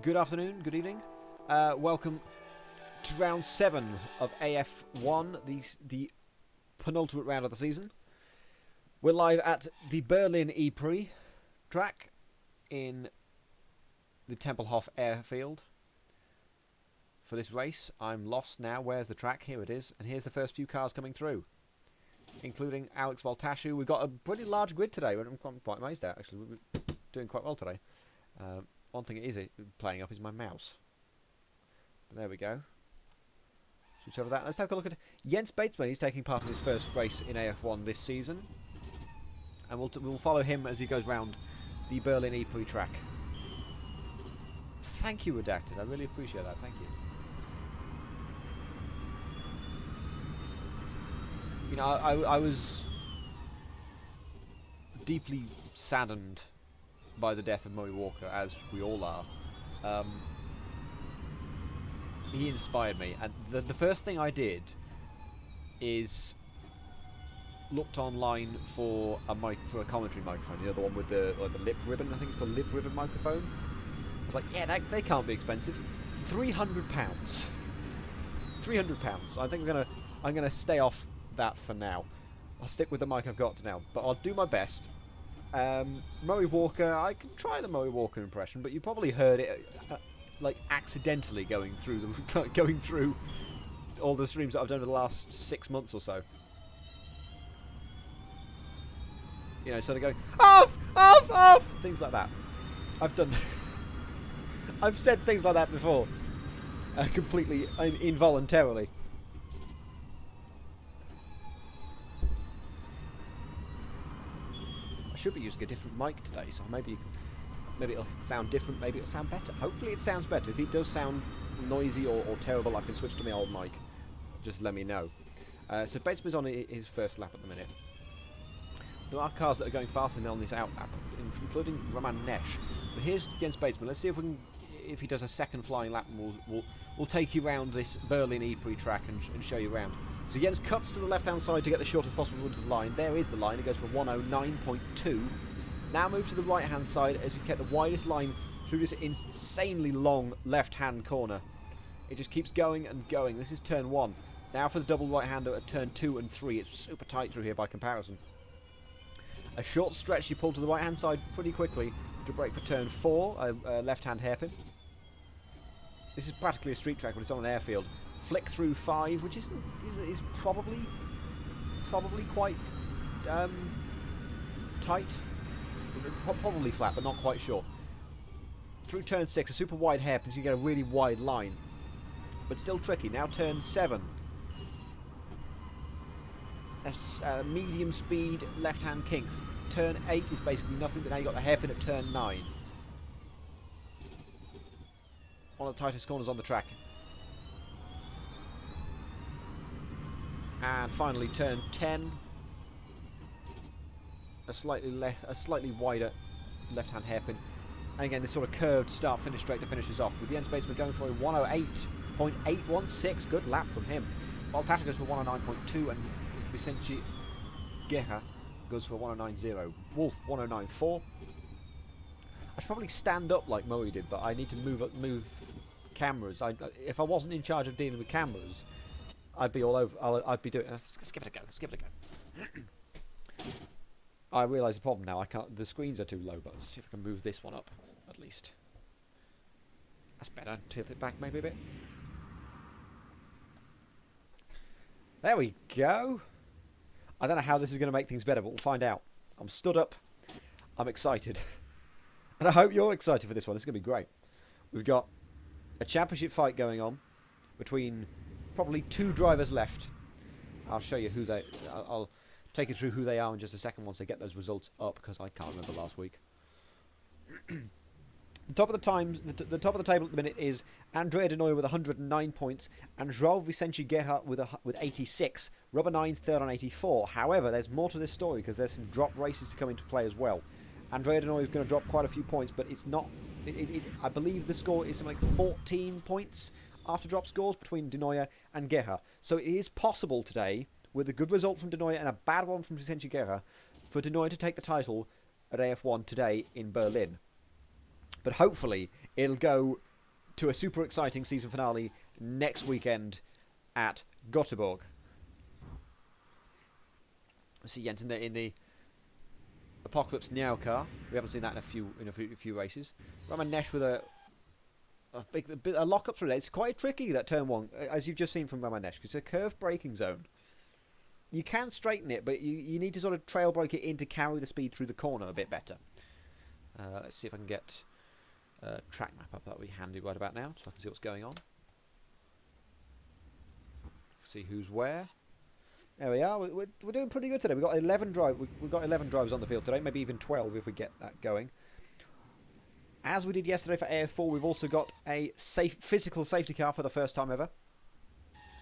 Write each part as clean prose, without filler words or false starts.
Good afternoon, good evening. Welcome to round 7 of AF1, the penultimate round of the season. We're live at the Berlin E-Prix track in the Tempelhof airfield for this race. I'm lost now. Where's the track? Here it is. And here's the first few cars coming through, including Alex Voltashu. We've got a pretty large grid today. I'm quite amazed at, actually. We're doing quite well today. One thing it is playing up is my mouse. But there we go. Switch over that. Let's take a look at Jens Batesman. He's taking part in his first race in AF1 this season. And we'll follow him as he goes round the Berlin E-Prix track. Thank you, Redacted. I really appreciate that. Thank you. You know, I was deeply saddened by the death of Murray Walker, as we all are. He inspired me, and the first thing I did is looked online for a commentary microphone. The other one with the lip ribbon. I think it's called lip ribbon microphone. I was like, yeah, they can't be expensive. £300. £300. I think I'm gonna stay off that for now. I'll stick with the mic I've got now, but I'll do my best. Murray Walker, I can try the Murray Walker impression, but you probably heard it like accidentally going through all the streams that I've done over the last 6 months or so. You know, sort of going off, things like that. I've done. I've said things like that before, completely involuntarily. Should be using a different mic today, so maybe it'll sound different, maybe it'll sound better. Hopefully it sounds better. If it does sound noisy or terrible, I can switch to my old mic. Just let me know. So Batesman's on his first lap at the minute. There are cars that are going faster than on this out lap, including Roman Nesh. But here's Jens Batesman. Let's see if he does a second flying lap, and we'll take you around this Berlin E-Prix track and show you around. So Jens cuts to the left-hand side to get the shortest possible run to the line. There is the line. It goes for 109.2. Now move to the right-hand side as you get the widest line through this insanely long left-hand corner. It just keeps going and going. This is turn 1. Now for the double right-hander at turn 2 and 3. It's super tight through here by comparison. A short stretch you pull to the right-hand side pretty quickly to brake for turn 4, a left-hand hairpin. This is practically a street track, but it's on an airfield. Flick through 5, which is probably quite tight. Probably flat, but not quite sure. Through turn 6, a super wide hairpin, so you get a really wide line. But still tricky. Now turn 7. A medium speed left-hand kink. Turn 8 is basically nothing, but now you've got the hairpin at turn 9. One of the tightest corners on the track. And finally turn 10. A slightly wider left-hand hairpin. And again, this sort of curved start-finish straight to finishes off. With Jens Batesman going for a 108.816. Good lap from him. Voltashu goes for 109.2 and Vicente Guerra goes for 109.0. Wolf 109.4. I should probably stand up like Murray did, but I need to move cameras. If I wasn't in charge of dealing with cameras, I'd be all over. I'd be doing. Let's give it a go. Let's give it a go. I realise the problem now. I can't. The screens are too low, but let's see if I can move this one up at least. That's better. Tilt it back maybe a bit. There we go. I don't know how this is going to make things better, but we'll find out. I'm stood up. I'm excited. And I hope you're excited for this one. It's going to be great. We've got a championship fight going on between probably 2 drivers left. I'll show you who they... I'll take you through who they are in just a second once I get those results up, because I can't remember last week. The top of the top of the table at the minute is Andrea De Nooijer with 109 points and João Vicente Guerra with 86. Rubber 9's third on 84. However, there's more to this story because there's some drop races to come into play as well. Andrea De Nooijer is going to drop quite a few points, but it's not... I believe the score is something like 14 points after drop scores between De Nooijer and Guerra. So it is possible today, with a good result from De Nooijer and a bad one from Vicente Guerra, for De Nooijer to take the title at AF1 today in Berlin. But hopefully it'll go to a super exciting season finale next weekend at Göteborg. See Jens in the Apocalypse Now car. We haven't seen that in a few races. Roman Nesh with a lock-up through there. It's quite tricky, that turn one, as you've just seen from Roman Nesh, because it's a curved braking zone. You can straighten it, but you need to sort of trail brake it in to carry the speed through the corner a bit better. Let's see if I can get a track map up. That would be handy right about now, so I can see what's going on. See who's where. There we are. We're doing pretty good today. We've got 11 drivers on the field today, maybe even 12 if we get that going. As we did yesterday for AF4, we've also got a physical safety car for the first time ever.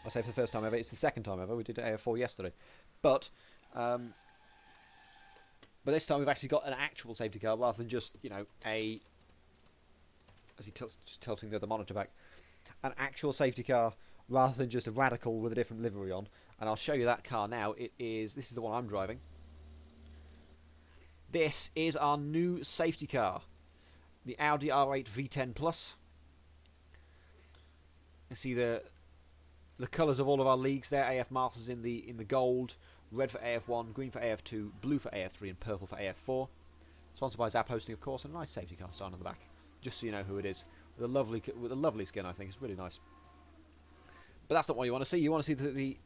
I say for the first time ever, it's the second time ever. We did AF4 yesterday. But this time we've actually got an actual safety car rather than just, you know, as he tilting the other monitor back, an actual safety car rather than just a Radical with a different livery on. And I'll show you that car now. This is the one I'm driving. This is our new safety car, the Audi R8 V10 Plus. You see the colours of all of our leagues there. AF Masters in the gold, red for AF1, green for AF2, blue for AF3, and purple for AF4. Sponsored by Zap-Hosing, of course, and a nice safety car sign on the back, just so you know who it is. With a lovely skin, I think. It's really nice. But that's not what you want to see. You want to see the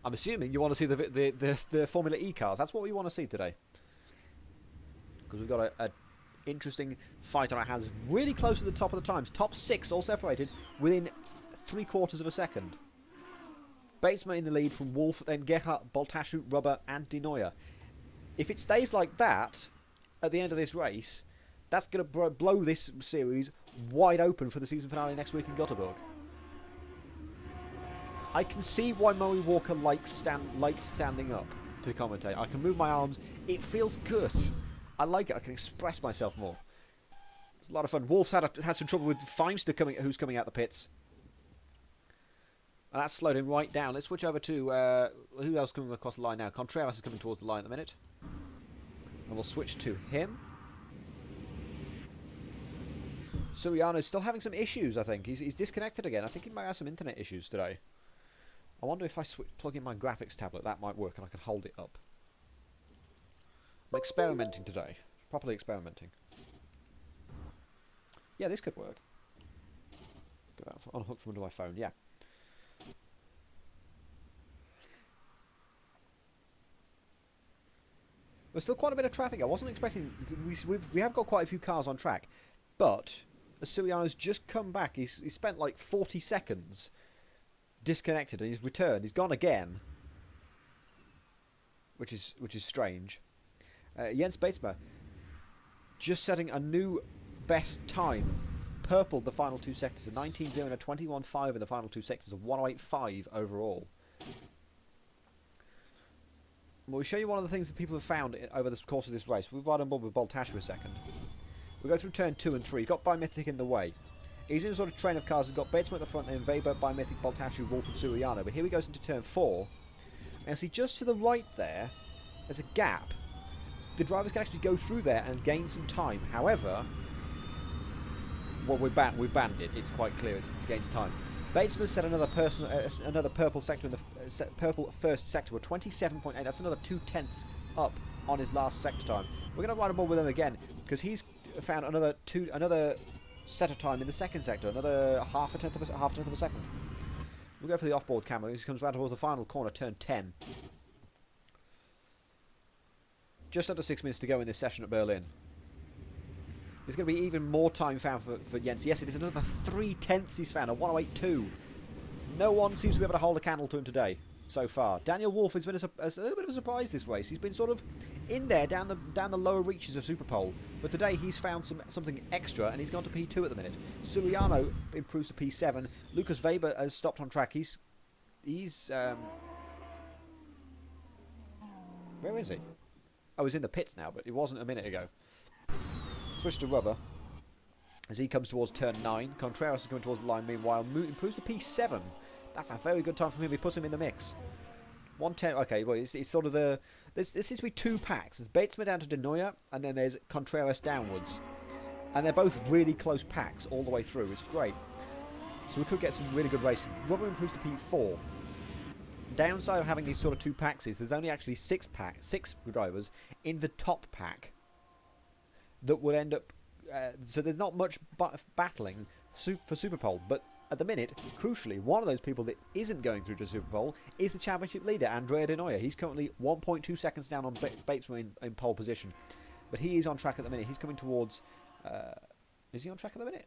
I'm assuming you want to see the Formula E cars. That's what we want to see today. Because we've got a interesting fight on our hands. Really close to the top of the times. Top 6 all separated within 3/4 of a second. Batesma in the lead from Wolf, then Gerhardt, Boltashu, Rubber and De Neuer. If it stays like that at the end of this race, that's going to blow this series wide open for the season finale next week in Göteborg. I can see why Murray Walker likes standing up to commentate. I can move my arms. It feels good. I like it. I can express myself more. It's a lot of fun. Wolf's had some trouble with Feimster who's coming out the pits. And that's slowed him right down. Let's switch over to who else coming across the line now? Contreras is coming towards the line at the minute. And we'll switch to him. Suriano's still having some issues, I think. He's disconnected again. I think he might have some internet issues today. I wonder if I plug in my graphics tablet, that might work and I can hold it up. I'm experimenting today. Properly experimenting. Yeah, this could work. Go out, unhook from under my phone, yeah. There's still quite a bit of traffic. I wasn't expecting... We have got quite a few cars on track. But, as Suriano's just come back, he's spent like 40 seconds... disconnected, and he's returned. He's gone again, which is strange. Jens Batesma just setting a new best time. Purpled the final 2 sectors, a 19.0 and a 21.5 in the final 2 sectors, a 108.5 overall. We'll show you one of the things that people have found over the course of this race. We'll ride on board with Boltash for a second. We'll go through turn 2 and 3. Got Bimythic in the way. He's in a sort of train of cars. He's got Batesma at the front, then Weber, Bimythic, Boltashu, Wolf and Suriano. But here he goes into turn 4. And see, just to the right there, there's a gap. The drivers can actually go through there and gain some time. However, well, we've banned it. It's quite clear it gains time. Batesman set another purple sector in the purple first sector with 27.8. That's another 2/10 up on his last sector time. We're going to ride a ball with him again because he's found another set of time in the second sector, another half a tenth of a second. We'll go for the off-board camera. He comes round towards the final corner, turn 10. Just under 6 minutes to go in this session at Berlin. There's going to be even more time found for Jens. Yes, it is another 3/10 he's found, a 108.2. No one seems to be able to hold a candle to him today so far. Daniel Wolf has been a little bit of a surprise this race. He's been sort of in there down the lower reaches of Superpole, but today he's found something extra and he's gone to P2 at the minute. Suriano improves to P7. Lucas Weber has stopped on track. He's where is he? Oh, he's in the pits now, but it wasn't a minute ago. Switch to Rubber as he comes towards turn 9. Contreras is coming towards the line. Meanwhile, improves to P7. That's a very good time for him. He puts him in the mix. 110. Okay, well, it's sort of the... This seems to be 2 packs. There's Batesman down to De Neuer, and then there's Contreras downwards. And they're both really close packs all the way through. It's great. So we could get some really good racing. Rubber improves to P4. Downside of having these sort of two packs is there's only actually six drivers in the top pack that would end up... so there's not much battling for Super Pole. But at the minute, crucially, one of those people that isn't going through to Super Pole is the championship leader, Andrea De Noia. He's currently 1.2 seconds down on Batesman in pole position. But he is on track at the minute. He's coming towards... is he on track at the minute?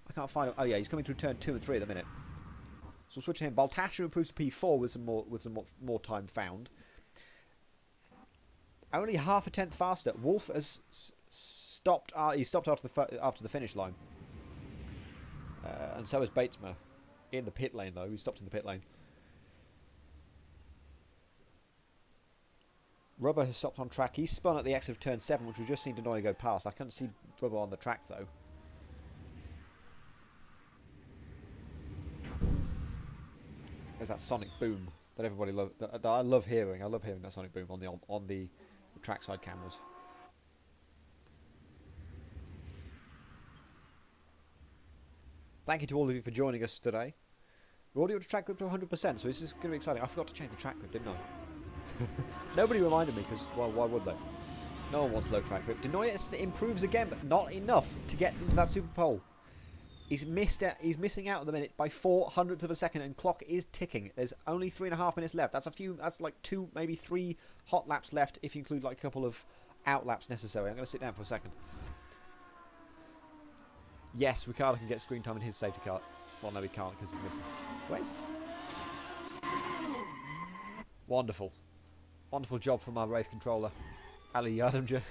I can't find him. Oh yeah, he's coming through turn 2 and 3 at the minute. So we'll switch to him. Baltasar improves to P4 with some more time found. Only half a tenth faster. Wolf has stopped. He stopped after the finish line. And so has Batesma in the pit lane though. He stopped in the pit lane. Rubber has stopped on track. He's spun at the exit of turn 7, which we've just seen De Noia go past. I couldn't see Rubber on the track though. There's that sonic boom that everybody loves. That I love hearing. I love hearing that sonic boom on the trackside cameras. Thank you to all of you for joining us today. We're already up to track grip to 100%, so this is going to be exciting. I forgot to change the track grip, didn't I? Nobody reminded me because, well, why would they? No one wants low track grip. De Noia improves again, but not enough to get into that Super Pole. He's missing out at the minute by 0.04 of a second, and clock is ticking. There's only 3.5 minutes left. That's like 2, maybe 3 hot laps left if you include like a couple of out laps necessary. I'm going to sit down for a second. Yes, Ricciardo can get screen time in his safety car. Well, no, he can't because he's missing. Where's... Wonderful. Wonderful job from our race controller, Ali Yardimja.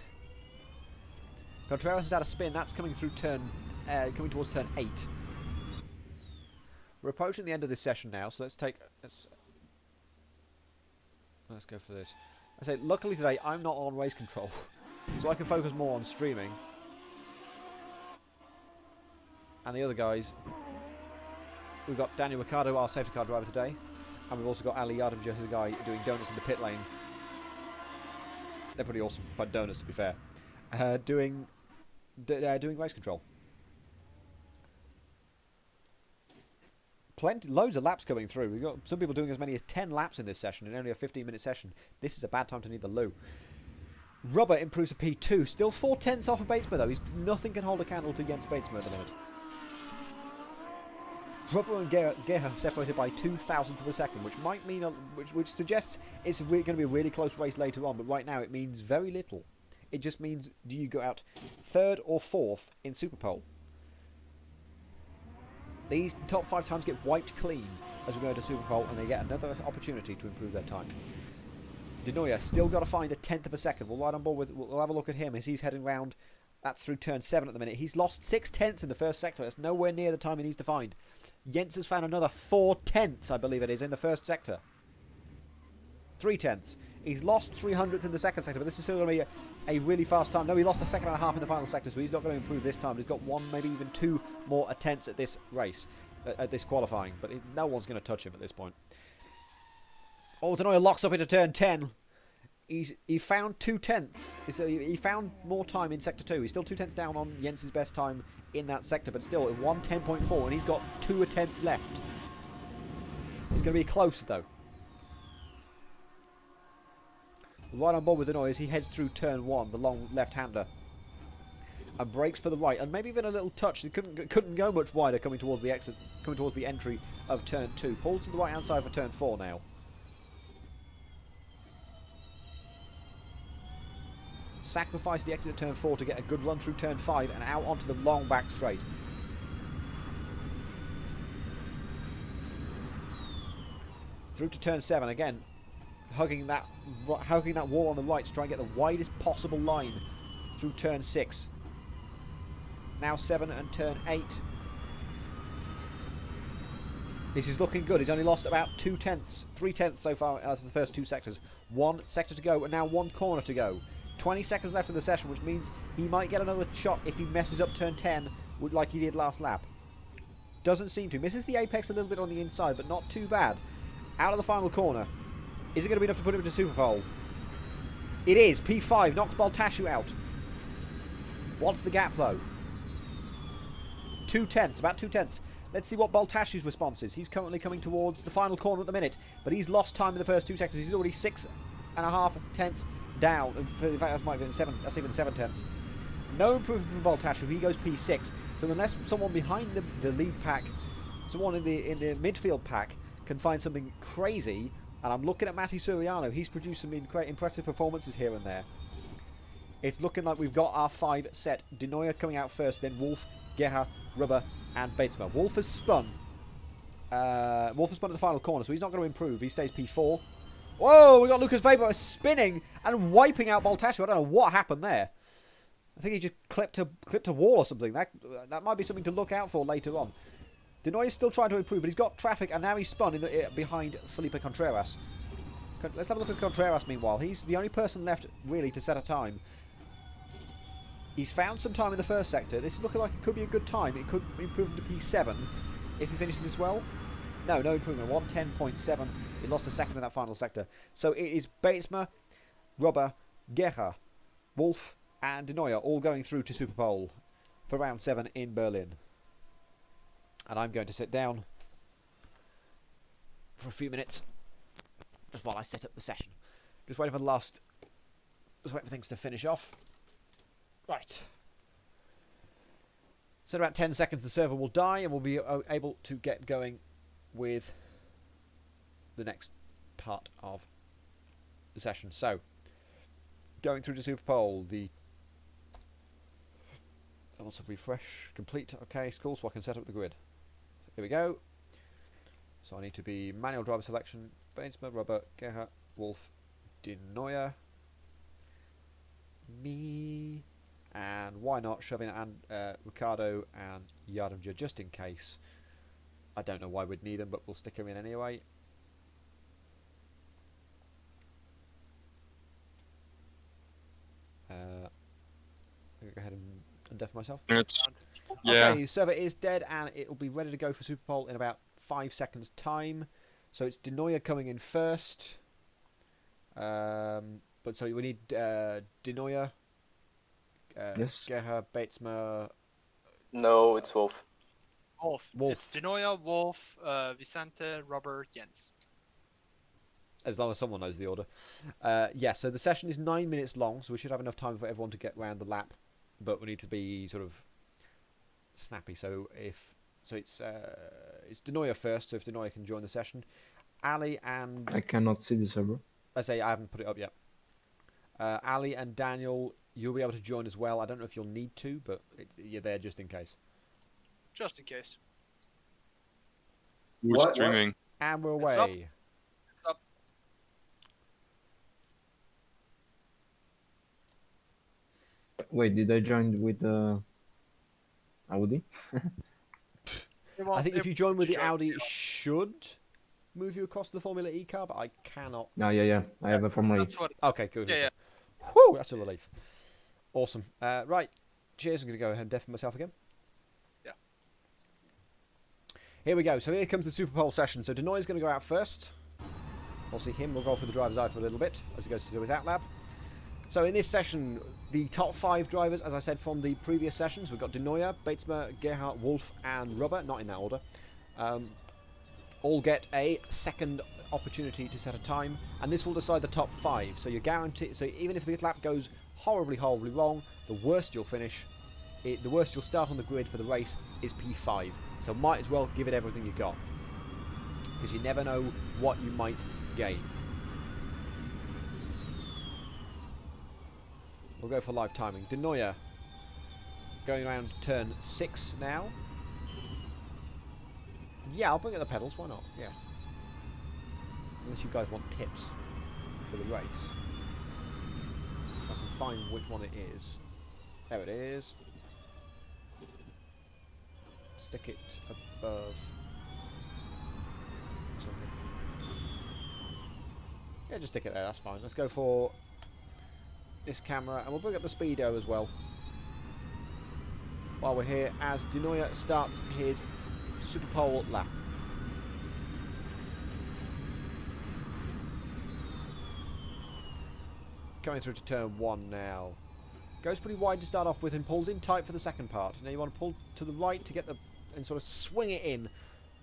Contreras has had a spin. That's coming through coming towards turn 8. We're approaching the end of this session now, so let's go for this. I say, luckily today I'm not on race control, so I can focus more on streaming. And the other guys, we've got Daniel Ricciardo, our safety car driver today, and we've also got Ali Yardimja, the guy doing donuts in the pit lane. They're pretty awesome, but donuts to be fair. Doing race control. Loads of laps coming through. We've got some people doing as many as 10 laps in this session in only a 15-minute session. This is a bad time to need the loo. Rubber improves to P2. Still 0.4 off of Batesma though. Nothing can hold a candle to against Batesma at the minute. Rubber and Geha separated by 0.02 of a second, which might mean which suggests it's going to be a really close race later on. But right now it means very little. It just means do you go out 3rd or 4th in Super Pole. These top 5 times get wiped clean as we go to Super Pole, and they get another opportunity to improve their time. De Noia still got to find 1/10 of a second. We'll ride on board with. We'll have a look at him as he's heading round. That's through turn 7 at the minute. He's lost 0.6 in the first sector. That's nowhere near the time he needs to find. Jens has found another 0.4, I believe it is, in the first sector. 0.3. He's lost 0.03 in the second sector, but this is still going to be a really fast time. No, he lost a second and a half in the final sector, so he's not going to improve this time. He's got 1, maybe even 2 more attempts at this race, at this qualifying, but no one's going to touch him at this point. Oh, De Noia locks up into turn 10. He found 0.2. He found more time in sector 2. He's still 0.2 down on Jens's best time in that sector, but still at 1:10.4, and he's got 2 attempts left. He's going to be close though. Right on board with De Noia as he heads through turn 1, the long left-hander, and brakes for the right, and maybe even a little touch. He couldn't go much wider coming towards the exit, coming towards the entry of turn 2. Pulls to the right-hand side for turn 4 now. Sacrifice the exit of turn 4 to get a good run through turn 5 and out onto the long back straight. Through to turn 7 again. Hugging that wall on the right to try and get the widest possible line through turn 6. Now 7 and turn 8. This is looking good. He's only lost about 0.3 so far out of the first 2 sectors. 1 sector to go and now 1 corner to go. 20 seconds left in the session, which means he might get another shot if he messes up turn 10 like he did last lap. Doesn't seem to. Misses the apex a little bit on the inside, but not too bad. Out of the final corner. Is it going to be enough to put him into Super Pole? It is. P5 knocks Baltasar out. What's the gap though? 2/10, about 2/10. Let's see what Baltashi's response is. He's currently coming towards the final corner at the minute, but he's lost time in the first 2 seconds. He's already 6.5 tenths down. In fact, that might have been 7. That's even 7 tenths. No improvement from Baltashi. He goes P6. So unless someone behind the lead pack, someone in the midfield pack, can find something crazy, and I'm looking at Matti Suriano. He's produced some impressive performances here and there. It's looking like we've got our 5 set. De Nooijer coming out first, then Wolf, Geha, Rubber, and Batesma. Wolf has spun. Wolf has spun at the final corner, so he's not going to improve. He stays P4. Whoa, we got Lucas Weber spinning and wiping out Baltashi. I don't know what happened there. I think he just clipped a wall or something. That might be something to look out for later on. De Nooijer is still trying to improve, but he's got traffic, and now he's spun behind Felipe Contreras. Let's have a look at Contreras meanwhile. He's the only person left, really, to set a time. He's found some time in the first sector. This is looking like it could be a good time. It could improve to P7 if he finishes this well. No improvement. 110.7. He lost a second in that final sector. So it is Batesma, Rubber, Geha, Wolf, and De Nooijer all going through to Super Pole for round 7 in Berlin. And I'm going to sit down for a few minutes just while I set up the session. Just waiting for things to finish off. Right. So in about 10 seconds the server will die and we'll be able to get going with the next part of the session. So, going through to Super Pole, I want to refresh, complete, okay, it's cool, so I can set up the grid. So here we go. So I need to be manual driver selection, Batesma, Rubber, Geha, Wolf, De Nooijer, me, and why not shoving and Ricardo and Yardimja just in case. I don't know why we'd need them, but we'll stick them in anyway. I'm going to go ahead and undeafen myself. Yeah. Okay, server is dead and it will be ready to go for Super Pole in about 5 seconds time. So it's De Nooijer coming in first. But so we need De Nooijer, Yes. Geha, Batesma. No, it's Wolf. Wolf. It's De Nooijer, Wolf, Vicente, Rubber, Jens. As long as someone knows the order. Yeah, so the session is 9 minutes long, so we should have enough time for everyone to get round the lap. But we need to be sort of snappy. So it's De Nooijer first. So if De Nooijer can join the session, Ali and I cannot see the server. I say I haven't put it up yet. Ali and Daniel, you'll be able to join as well. I don't know if you'll need to, but you're there just in case. Just in case. Who's streaming? And we're It's away. It's up. Wait, did I join with Audi? I think if you join with the Audi, it should move you across to the Formula E car, but I cannot. No, yeah. I have a Formula E. That's what. Okay, good. Yeah, yeah. Whew, that's a relief. Awesome. Right, cheers. I'm going to go ahead and deafen myself again. Yeah. Here we go. So here comes the Super Pole session. So De Nooijer's going to go out first. We'll see him. We'll go for the driver's eye for a little bit as he goes to do his outlap. So in this session, the top 5 drivers, as I said from the previous sessions, we've got De Nooijer, Batesma, Gerhard, Wolf, and Rubber. Not in that order. All get a second opportunity to set a time, and this will decide the top 5. So you're guaranteed. So even if the lap goes horribly wrong, the worst you'll finish, the worst you'll start on the grid for the race is P5. So might as well give it everything you got, because you never know what you might gain. We'll go for live timing. De Nooijer going around turn 6 now. Yeah, I'll bring up the pedals. Why not? Yeah. Unless you guys want tips for the race. If I can find which one it is. There it is. Stick it above something. Yeah, just stick it there. That's fine. Let's go for this camera, and we'll bring up the speedo as well while we're here as De Nooijer starts his Super Pole lap. Coming through to turn 1 now. Goes pretty wide to start off with and pulls in tight for the second part. Now you want to pull to the right to get the... and sort of swing it in.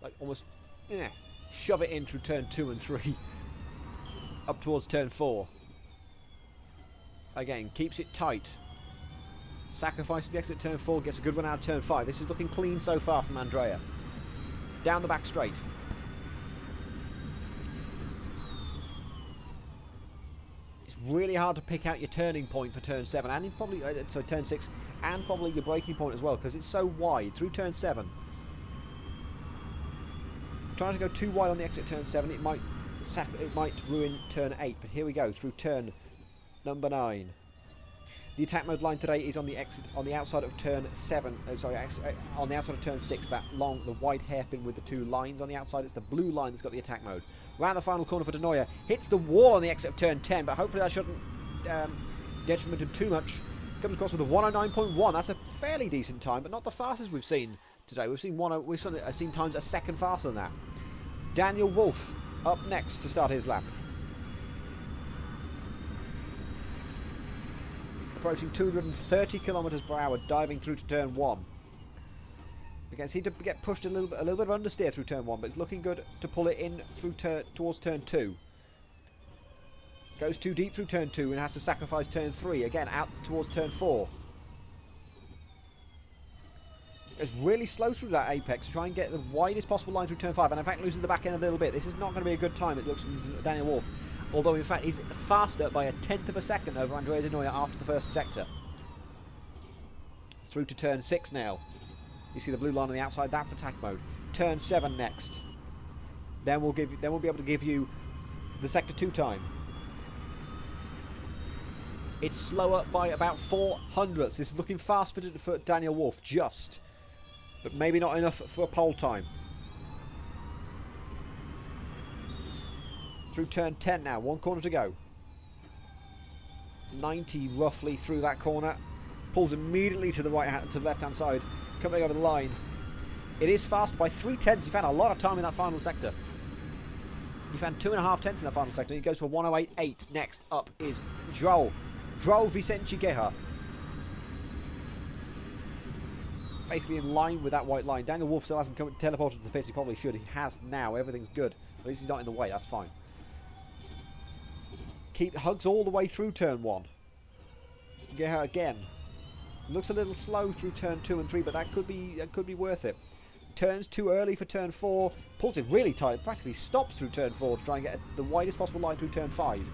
Like almost... yeah, shove it in through turn 2 and 3. Up towards turn 4. Again, keeps it tight. Sacrifices the exit at turn 4, gets a good run out of turn 5. This is looking clean so far from Andrea. Down the back straight. It's really hard to pick out your turning point for turn 7 and probably turn 6 and probably your braking point as well because it's so wide through turn 7. Trying to go too wide on the exit turn 7, it might ruin turn 8, but here we go through turn number 9. The attack mode line today is on the exit on the outside of turn 7. On the outside of turn 6. That long, the white hairpin with the 2 lines on the outside. It's the blue line that's got the attack mode. Round the final corner for De Nooijer. Hits the wall on the exit of turn 10, but hopefully that shouldn't detriment him too much. Comes across with a 109.1. That's a fairly decent time, but not the fastest we've seen today. We've seen times a second faster than that. Daniel Wolf up next to start his lap. Approaching 230 kilometers per hour, diving through to turn 1. Again, seem to get pushed a little bit of understeer through turn 1, but it's looking good to pull it in through towards turn 2. Goes too deep through turn 2 and has to sacrifice turn 3. Again, out towards turn 4. Goes really slow through that apex to try and get the widest possible line through turn 5, and in fact loses the back end a little bit. This is not going to be a good time, it looks, from Daniel Wolf. Although, in fact, he's faster by 1/10 of a second over Andrea De Nooijer after the first sector. Through to turn 6 now. You see the blue line on the outside. That's attack mode. Turn 7 next. Then we'll be able to give you the sector 2 time. It's slower by about 400ths. This is looking fast for Daniel Wolf, just, but maybe not enough for a pole time. Through turn 10 now, 1 corner to go. 90 roughly through that corner. Pulls immediately to the left hand side, coming over the line. It is faster by 3/10. He found a lot of time in that final sector. He found 2.5 tenths in that final sector. He goes for 108.8. Next up is João Vicente Guerra. Basically in line with that white line. Daniel Wolf still hasn't teleported to the pits. He probably should. He has now. Everything's good. At least he's not in the way. That's fine. Hugs all the way through turn 1. Guerra again. Looks a little slow through turn 2 and 3, but that could be worth it. Turns too early for turn 4. Pulls it really tight. Practically stops through turn 4 to try and get the widest possible line through turn 5.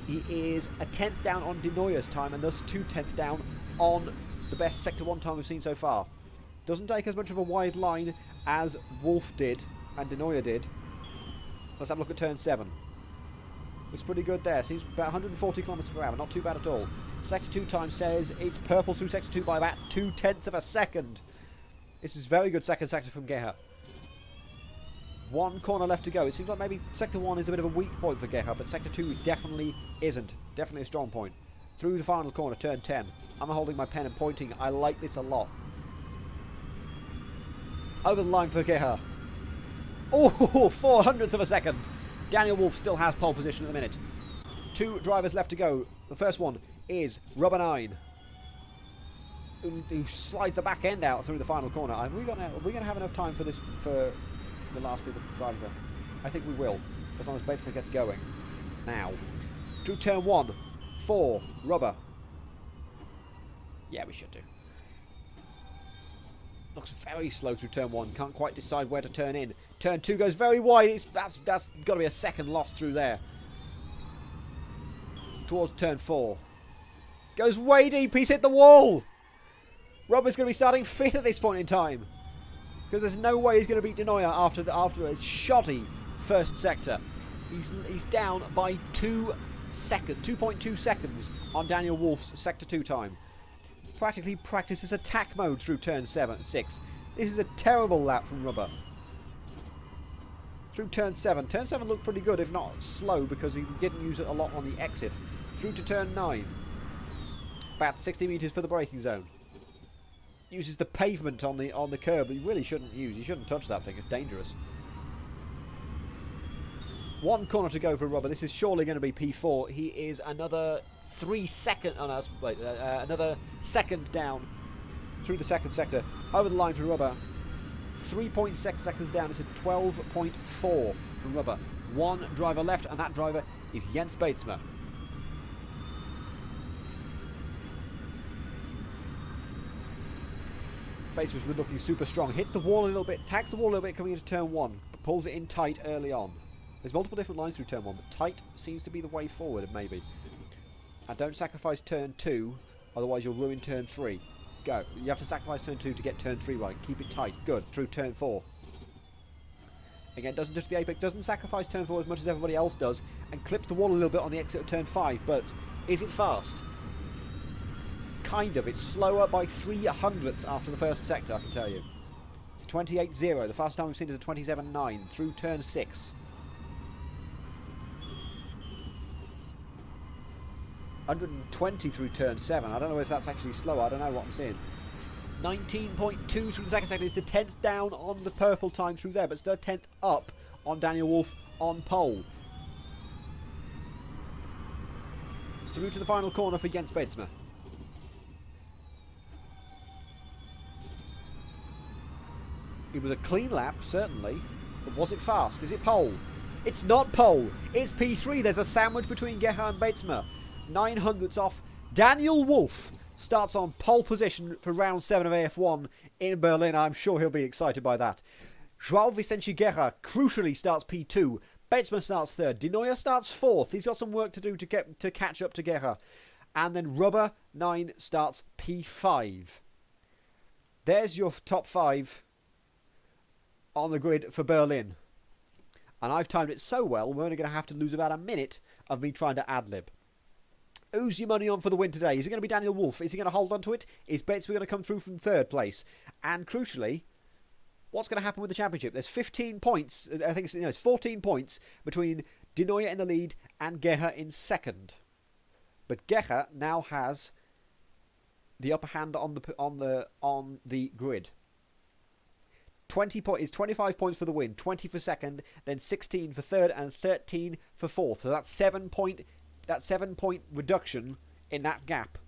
He is 1/10 down on De Nooijer's time, and thus 2/10 down on the best sector 1 time we've seen so far. Doesn't take as much of a wide line as Wolf did and De Nooijer did. Let's have a look at turn 7. It's pretty good there. Seems about 140 kilometers per hour. Not too bad at all. Sector 2 time says it's purple through sector 2 by about 2/10 of a second. This is very good second sector from Guerra. 1 corner left to go. It seems like maybe sector 1 is a bit of a weak point for Guerra, but sector 2 definitely isn't. Definitely a strong point. Through the final corner, turn 10. I'm holding my pen and pointing. I like this a lot. Over the line for Guerra. Oh, 400ths of a second. Daniel Wolf still has pole position at the minute. 2 drivers left to go. The first one is Rubber 9, who slides the back end out through the final corner. Are we going to have enough time for this for the last bit of driver? I think we will, as long as Bateman gets going. Now, through turn 1, 4, Rubber. Yeah, we should do. Looks very slow through turn 1. Can't quite decide where to turn in. Turn 2 goes very wide. That's got to be a second loss through there. Towards turn 4. Goes way deep. He's hit the wall. Rubber's going to be starting 5th at this point in time, because there's no way he's going to beat De Nooijer after a shoddy first sector. He's down by 2.2 seconds on Daniel Wolf's sector 2 time. Practically practices attack mode through turn 6. This is a terrible lap from Rubber. Through turn 7. Turn 7 looked pretty good, if not slow, because he didn't use it a lot on the exit. Through to turn 9. About 60 metres for the braking zone. Uses the pavement on the curb that he really shouldn't use. You shouldn't touch that thing, it's dangerous. 1 corner to go for Rubber. This is surely going to be P4. He is another 3 seconds. Oh no, wait, another second down through the second sector. Over the line for Rubber. 3.6 seconds down. It's a 12.4 from Rubber. One driver left, and that driver is Jens Batesma. Base was looking super strong. Hits the wall a little bit, tags the wall a little bit coming into turn 1, but pulls it in tight early on. There's multiple different lines through turn 1, but tight seems to be the way forward, maybe. And don't sacrifice turn 2, otherwise you'll ruin turn 3. Go. You have to sacrifice turn 2 to get turn 3 right. Keep it tight. Good. Through turn 4. Again, doesn't touch the apex, doesn't sacrifice turn 4 as much as everybody else does, and clips the wall a little bit on the exit of turn 5, but is it fast? Kind of. It's slower by 0.03 after the first sector, I can tell you. 28.0. The fastest time we've seen is a 27.9 through turn 6. 120 through turn 7. I don't know if that's actually slower. I don't know what I'm seeing. 19.2 through the second sector. It's the 10th down on the purple time through there, but still 10th up on Daniel Wolf on pole. Through to the final corner for Jens Batesma. It was a clean lap, certainly, but was it fast? Is it pole? It's not pole. It's P3. There's a sandwich between Geha and Batesma. 900ths off. Daniel Wolf starts on pole position for round 7 of AF1 in Berlin. I'm sure he'll be excited by that. João Vicente Guerra crucially starts P2. Batesma starts 3rd. De Nooijer starts 4th. He's got some work to do to catch up to Guerra. And then Rubber 9 starts P5. There's your top 5 on the grid for Berlin. And I've timed it so well, we're only going to have to lose about a minute of me trying to ad-lib. Who's your money on for the win today? Is it going to be Daniel Wolf? Is he going to hold on to it? Is Batesma going to come through from 3rd place? And crucially, what's going to happen with the championship? There's 15 points. I think it's 14 points between De Nooijer in the lead and Guerra in 2nd. But Guerra now has the upper hand on the grid. 25 points for the win, 20 for 2nd, then 16 for 3rd, and 13 for 4th. So that's 7-point reduction in that gap,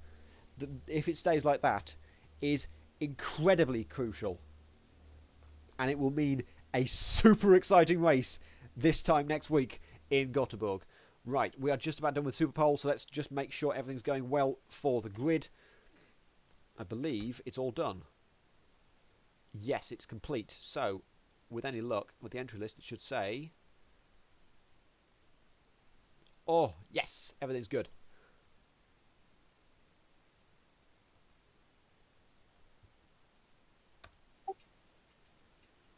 if it stays like that, is incredibly crucial. And it will mean a super exciting race this time next week in Gothenburg. Right, we are just about done with Superpole, so let's just make sure everything's going well for the grid. I believe it's all done. Yes, it's complete. So, with any luck, with the entry list, it should say... Oh, yes, everything's good.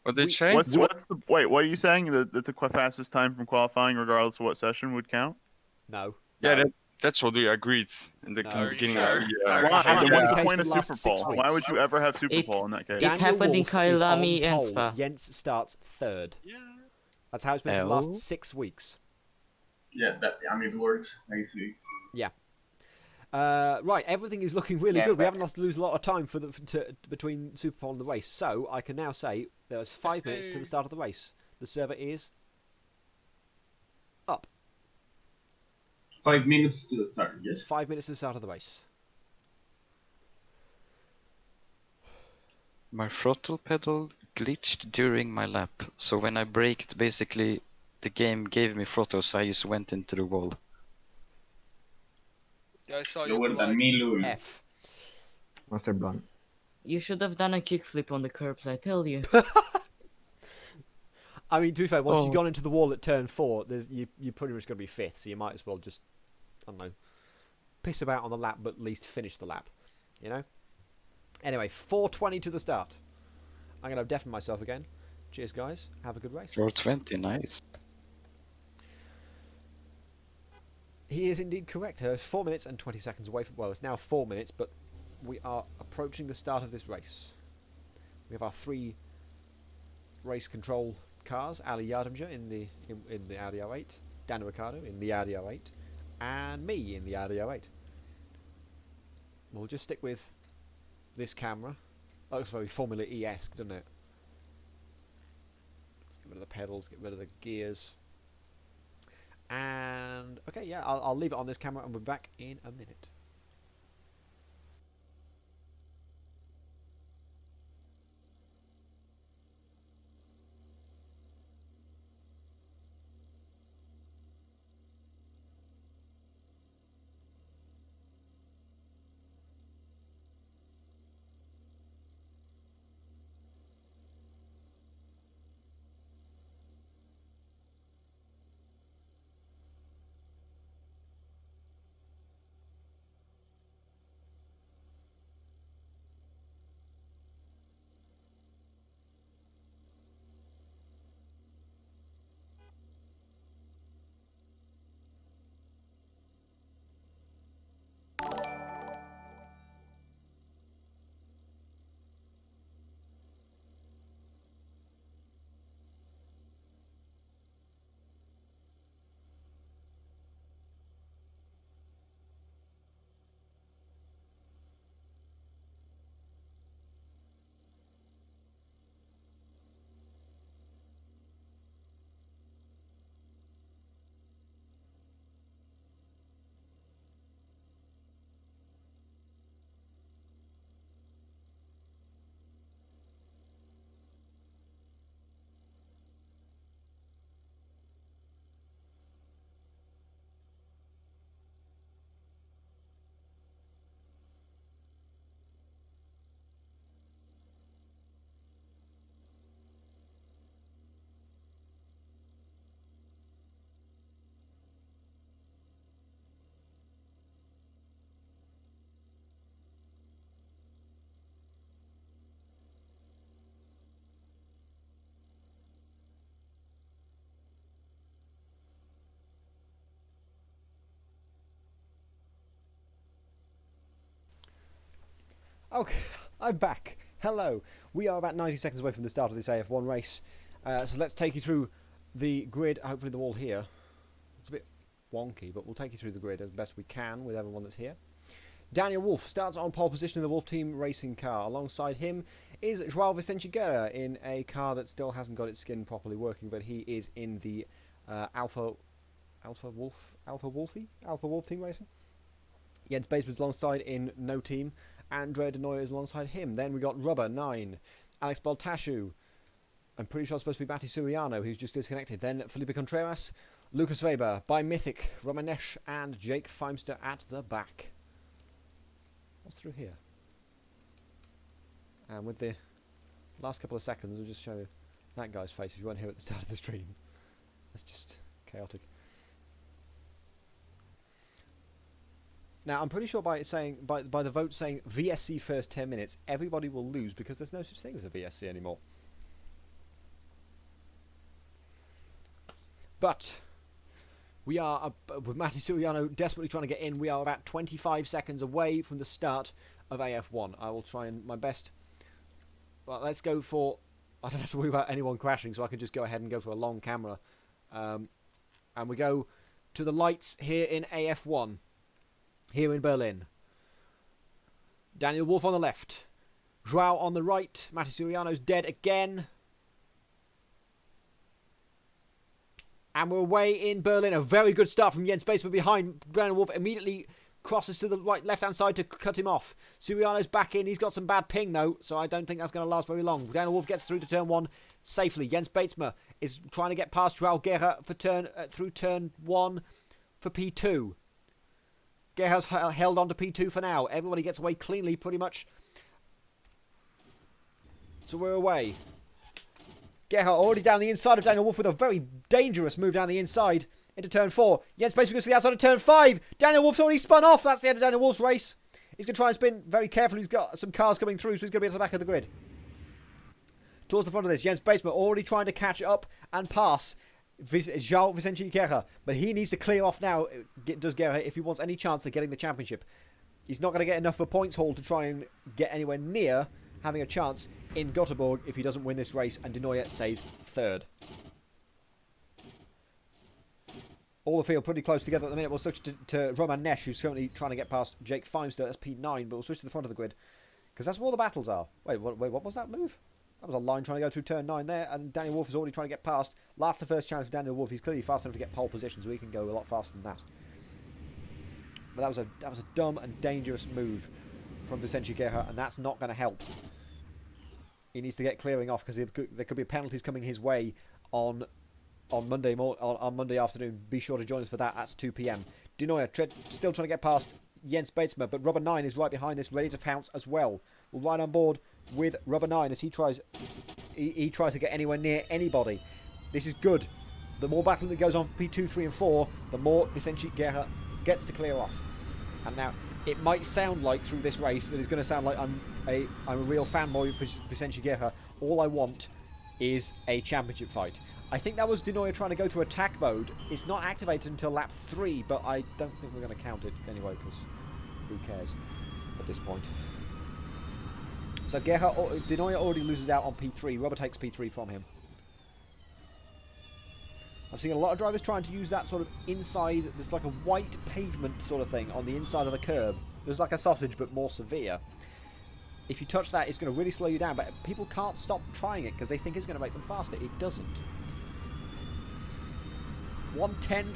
What did they say? What's the wait? What are you saying? That the fastest time from qualifying, regardless of what session, would count? No. Yeah, that's what we agreed in the beginning of the. Why? Hasn't What's been the the point case of for the last Super 6 Bowl? weeks. Why would you ever have Super Bowl in that case? Daniel happened in Wolf is on Kailami and pole. Spa. Jens starts 3rd. Yeah. That's how it's been for the last 6 weeks. Yeah, it works. I see. Yeah. Right, everything is looking really good. We haven't lost to lose a lot of time between Super Bowl and the race. So I can now say there's 5 minutes to the start of the race. The server is up. 5 minutes to the start, yes? 5 minutes to the start of the race. My throttle pedal glitched during my lap, so when I braked, basically the game gave me throttle, so I just went into the wall. Yeah, I saw you Slower than me, Louis. F. Master Blunt. You should have done a kickflip on the curbs, I tell you. I mean, to be fair, once you've gone into the wall at turn 4, you're pretty much going to be 5th, so you might as well just, I don't know, piss about on the lap, but at least finish the lap, you know? Anyway, 4:20 to the start. I'm going to deafen myself again. Cheers, guys. Have a good race. 4:20, nice. He is indeed correct. 4 minutes and 20 seconds away from... Well, it's now 4 minutes, but we are approaching the start of this race. We have our 3 race control cars. Ali Yardimja in the Audi R8. Dan Ricciardo in the Audi R8. And me in the Audi R8. We'll just stick with this camera. That looks very Formula E-esque, doesn't it? Let's get rid of the pedals, get rid of the gears. And okay, yeah, I'll leave it on this camera and we'll be back in a minute. Okay, I'm back. Hello. We are about 90 seconds away from the start of this AF1 race. So let's take you through the grid. Hopefully they're all here. It's a bit wonky, but we'll take you through the grid as best we can with everyone that's here. Daniel Wolf starts on pole position in the Wolf Team racing car. Alongside him is João Vicente Guerra in a car that still hasn't got its skin properly working, but he is in the Alpha Wolf Team racing. Jens Baseman's alongside in No Team. Andrea De Neuer is alongside him. Then we got Rubber 9, Alex Baltashu. I'm pretty sure it's supposed to be Matti Suriano, who's just disconnected. Then Felipe Contreras, Lucas Weber, by Mythic, Romanesh, and Jake Feimster at the back. What's through here? And with the last couple of seconds, we'll just show that guy's face if you weren't here at the start of the stream. That's just chaotic. Now, I'm pretty sure by the vote saying VSC first 10 minutes, everybody will lose because there's no such thing as a VSC anymore. But we are, with Matti Suriano desperately trying to get in, we are about 25 seconds away from the start of AF1. I will try and my best. Well, let's go for, I don't have to worry about anyone crashing, so I can just go ahead and go for a long camera. And we go to the lights here in AF1. Here in Berlin. Daniel Wolf on the left. João on the right. Matti Suriano's dead again. And we're away in Berlin. A very good start from Jens Baseman behind. Daniel Wolf immediately crosses to the left-hand side to cut him off. Suriano's back in. He's got some bad ping, though, so I don't think that's going to last very long. Daniel Wolf gets through to turn 1 safely. Jens Baseman is trying to get past João Guerra for through turn 1 for P2. Guerra's held on to P2 for now. Everybody gets away cleanly, pretty much. So we're away. Guerra already down the inside of Daniel Wolf with a very dangerous move down the inside into turn 4. Jens basically goes to the outside of turn 5. Daniel Wolf's already spun off. That's the end of Daniel Wolf's race. He's going to try and spin very carefully. He's got some cars coming through, so he's going to be at the back of the grid. Towards the front of this, Jens Baseman already trying to catch up and pass João Vicente Guerra, but he needs to clear off now, does Guerra, if he wants any chance of getting the championship. He's not going to get enough for points haul to try and get anywhere near having a chance in Gothenburg if he doesn't win this race, and De Neuer stays third. All the field pretty close together at the minute. We'll switch to Roman Nesh, who's currently trying to get past Jake Feimster as P9, but we'll switch to the front of the grid, because that's where all the battles are. Wait, what was that move? That was a line trying to go through turn 9 there, and Daniel Wolf is already trying to get past. Last the first chance for Daniel Wolf. He's clearly fast enough to get pole position, so he can go a lot faster than that. But that was a dumb and dangerous move from Vicente Guerra, and that's not going to help. He needs to get clearing off, because there could be penalties coming his way on Monday afternoon. Be sure to join us for that. That's 2 p.m. De Nooijer still trying to get past Jens Beidsma, but Rubber 9 is right behind this, ready to pounce as well. We'll ride on board with Rubber 9 as he tries to get anywhere near anybody. This is good. The more battling that goes on for P2, 3 and 4, the more Vicente Guerra gets to clear off. And now, it might sound like through this race that it's going to sound like I'm a real fanboy for Vicente Guerra. All I want is a championship fight. I think that was De Nooijer trying to go to attack mode. It's not activated until lap 3, but I don't think we're going to count it anyway, because who cares at this point. So De Nooijer already loses out on P3. Rubber takes P3 from him. I've seen a lot of drivers trying to use that sort of inside, there's like a white pavement sort of thing on the inside of the curb. There's like a sausage, but more severe. If you touch that, it's going to really slow you down, but people can't stop trying it because they think it's going to make them faster. It doesn't. 110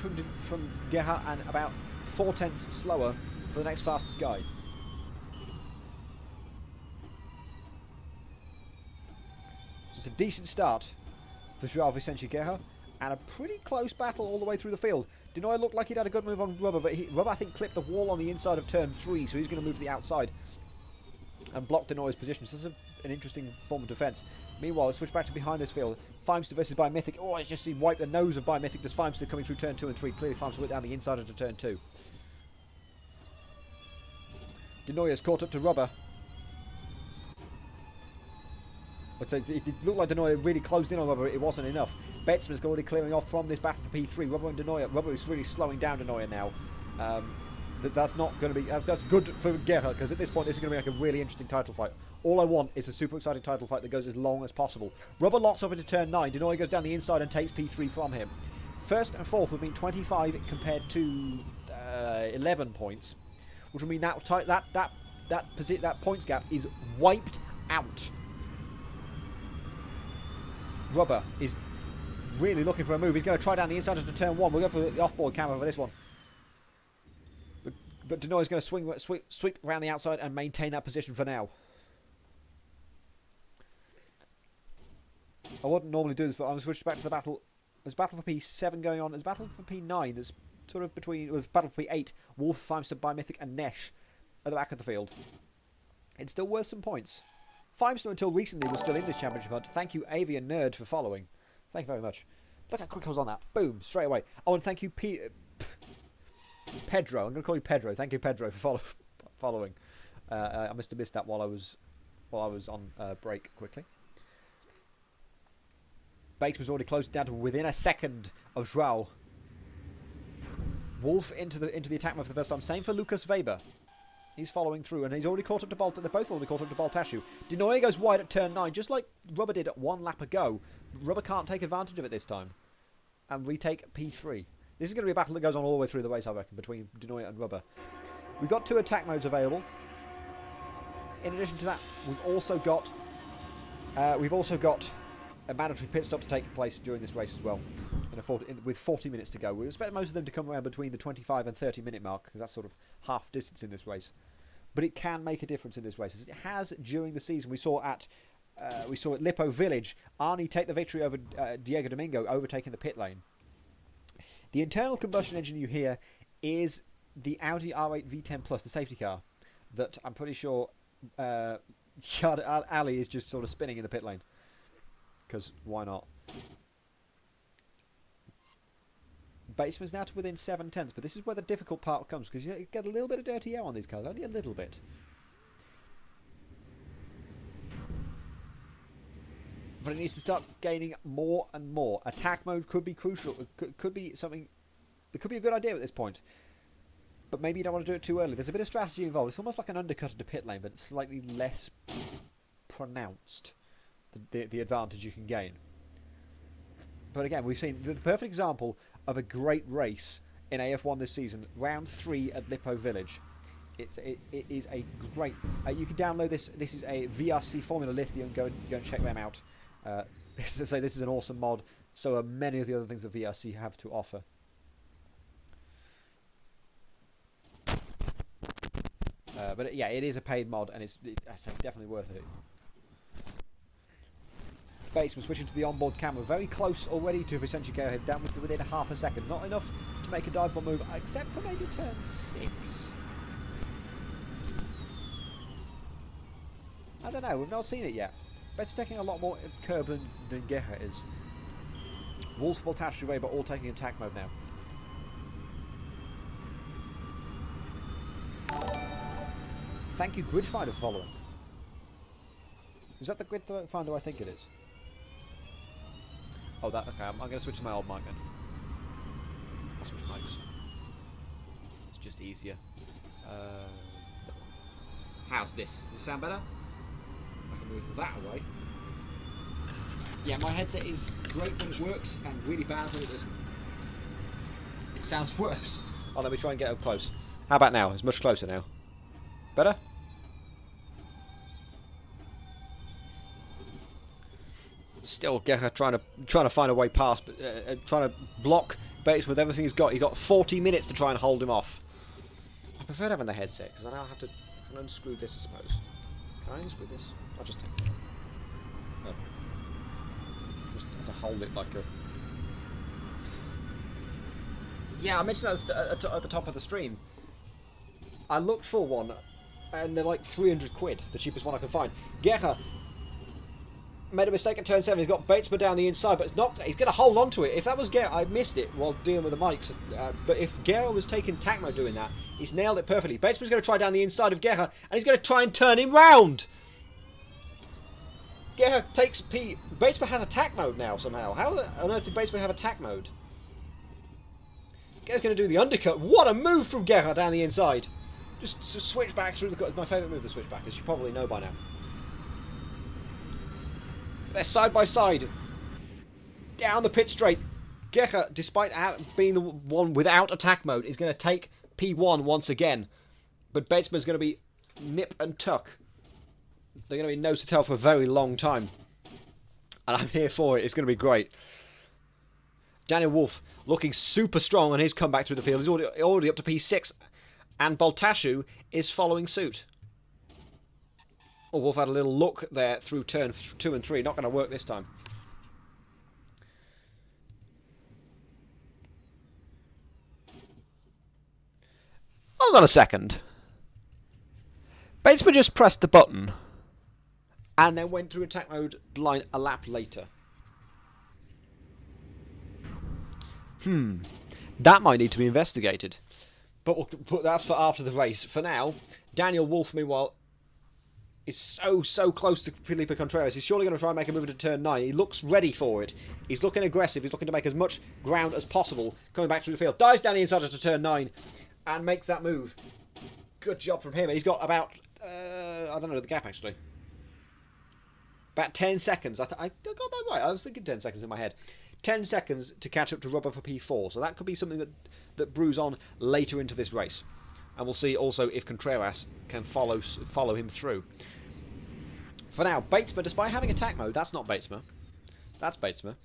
from Guerra and about 4/10 slower for the next fastest guy. It's a decent start for João Vicente Guerra, and a pretty close battle all the way through the field. De Nooijer looked like he'd had a good move on Rubber, but Rubber, I think, clipped the wall on the inside of turn 3, so he's going to move to the outside and block De Nooijer's position. So this is an interesting form of defence. Meanwhile, let's switch back to behind this field. Feimster versus Biomythic. Oh, I just see wipe the nose of Biomythic. Does Feimster coming through turn 2 and 3. Clearly, Feimster went down the inside into turn 2. De Nooijer's caught up to Rubber. So it looked like De Nooijer really closed in on Rubber. It wasn't enough. Betsman's already clearing off from this battle for P3. Rubber and De Nooijer. Rubber is really slowing down De Nooijer now. That's not going to be... That's good for Guerra, because at this point this is going to be like a really interesting title fight. All I want is a super exciting title fight that goes as long as possible. Rubber locks up into turn 9. De Nooijer goes down the inside and takes P3 from him. First and fourth would mean 25 compared to 11 points, which would mean that points gap is wiped out. Rubber is really looking for a move. He's going to try down the inside into turn 1. We'll go for the off-board camera for this one. But De Nooijer's going to sweep around the outside and maintain that position for now. I wouldn't normally do this, but I'm going to switch back to the battle. There's battle for P7 going on. There's battle for P9. There's sort of between... With battle for P8. Wolf, Feimster, Biomythic and Nesh at the back of the field. It's still worth some points. Feimster until recently was still in this championship hunt. Thank you, Avian Nerd, for following. Thank you very much. Look how quick I was on that. Boom, straight away. Oh, and thank you, Pedro. I'm going to call you Pedro. Thank you, Pedro, for following. I must have missed that while I was on break quickly. Bates was already closed down to within a second of João. Wolf into the attack mode for the first time. Same for Lucas Weber. He's following through, and he's already caught up to Bolt. They're both already caught up to Baltashu. De Nooijer goes wide at turn 9, just like Rubber did at 1 lap ago. Rubber can't take advantage of it this time, and retake P3. This is going to be a battle that goes on all the way through the race, I reckon, between De Nooijer and Rubber. We've got 2 attack modes available. In addition to that, we've also got a mandatory pit stop to take place during this race as well. With 40 minutes to go. We expect most of them to come around between the 25 and 30 minute mark, because that's sort of half distance in this race. But it can make a difference in this race, as it has during the season. We saw at Lippo Village, Arnie take the victory over Diego Domingo, overtaking the pit lane. The internal combustion engine you hear is the Audi R8 V10 Plus, the safety car, that I'm pretty sure Ali is just sort of spinning in the pit lane. Because why not? Batesman's now to within 7/10, but this is where the difficult part comes, because you get a little bit of dirty air on these cars, only a little bit. But it needs to start gaining more and more. Attack mode could be crucial. It could be something. It could be a good idea at this point. But maybe you don't want to do it too early. There's a bit of strategy involved. It's almost like an undercut into pit lane, but it's slightly less pronounced, the advantage you can gain. But again, we've seen the perfect example of a great race in AF1 this season. Round 3 at Lippo Village. It is a great. You can download this. This is a VRC Formula Lithium. Go and check them out. This is an awesome mod. So are many of the other things that VRC have to offer. But yeah, it is a paid mod, and it's definitely worth it. Baseman switching to the onboard camera, very close already to Vicente Guerra, down within half a second. Not enough to make a dive bomb move, except for maybe turn 6. I don't know, we've not seen it yet. Baseman taking a lot more curb than Guerra is. Wolf, Voltash, Weber all taking attack mode now. Thank you, Gridfinder, for following. Is that the Gridfinder I think it is? Oh, that. Okay, I'm going to switch to my old mic then. I'll switch mics. It's just easier. How's this? Does it sound better? I can move that away. Yeah, my headset is great when it works and really bad when it doesn't. It sounds worse. Oh, let me try and get up close. How about now? It's much closer now. Better? Still, Guerra trying to find a way past, but trying to block Bates with everything he's got. He's got 40 minutes to try and hold him off. I prefer having the headset because I now have to unscrew this, I suppose. Can I unscrew this? I'll just take it. Oh. Just have to hold it like a. Yeah, I mentioned that at the top of the stream. I looked for one, and they're like 300 quid, the cheapest one I could find. Guerra made a mistake at turn 7. He's got Batesman down the inside, but it's not. He's going to hold on to it. If that was Guerra, I missed it while dealing with the mics. But if Guerra was taking Tacmo doing that, he's nailed it perfectly. Batesman's going to try down the inside of Guerra, and he's going to try and turn him round. Guerra takes P. Batesman has attack mode now somehow. How on earth did Batesman have attack mode? Guerra's going to do the undercut. What a move from Guerra down the inside. Just switch back through the. My favourite move, the switchback, as you probably know by now. They're side by side. Down the pit straight. Guerra, despite being the one without attack mode, is going to take P1 once again. But Batesman's going to be nip and tuck. They're going to be nose to tail for a very long time. And I'm here for it. It's going to be great. Daniel Wolf looking super strong on his comeback through the field. He's already up to P6. And Baltashu is following suit. Oh, Wolf had a little look there through turn 2 and 3. Not going to work this time. Hold on a second. Batesman just pressed the button and then went through attack mode line a lap later. That might need to be investigated. But that's for after the race. For now, Daniel Wolf, meanwhile, is so close to Felipe Contreras. He's surely going to try and make a move into turn 9. He looks ready for it. He's looking aggressive. He's looking to make as much ground as possible. Coming back through the field. Dives down the inside to turn 9 and makes that move. Good job from him. He's got about, I don't know the gap actually. About 10 seconds. I got that right. I was thinking 10 seconds in my head. 10 seconds to catch up to Rubber for P4. So that could be something that brews on later into this race. And we'll see also if Contreras can follow him through. For now, Batesman, despite having attack mode, that's not Batesman. That's Batesman.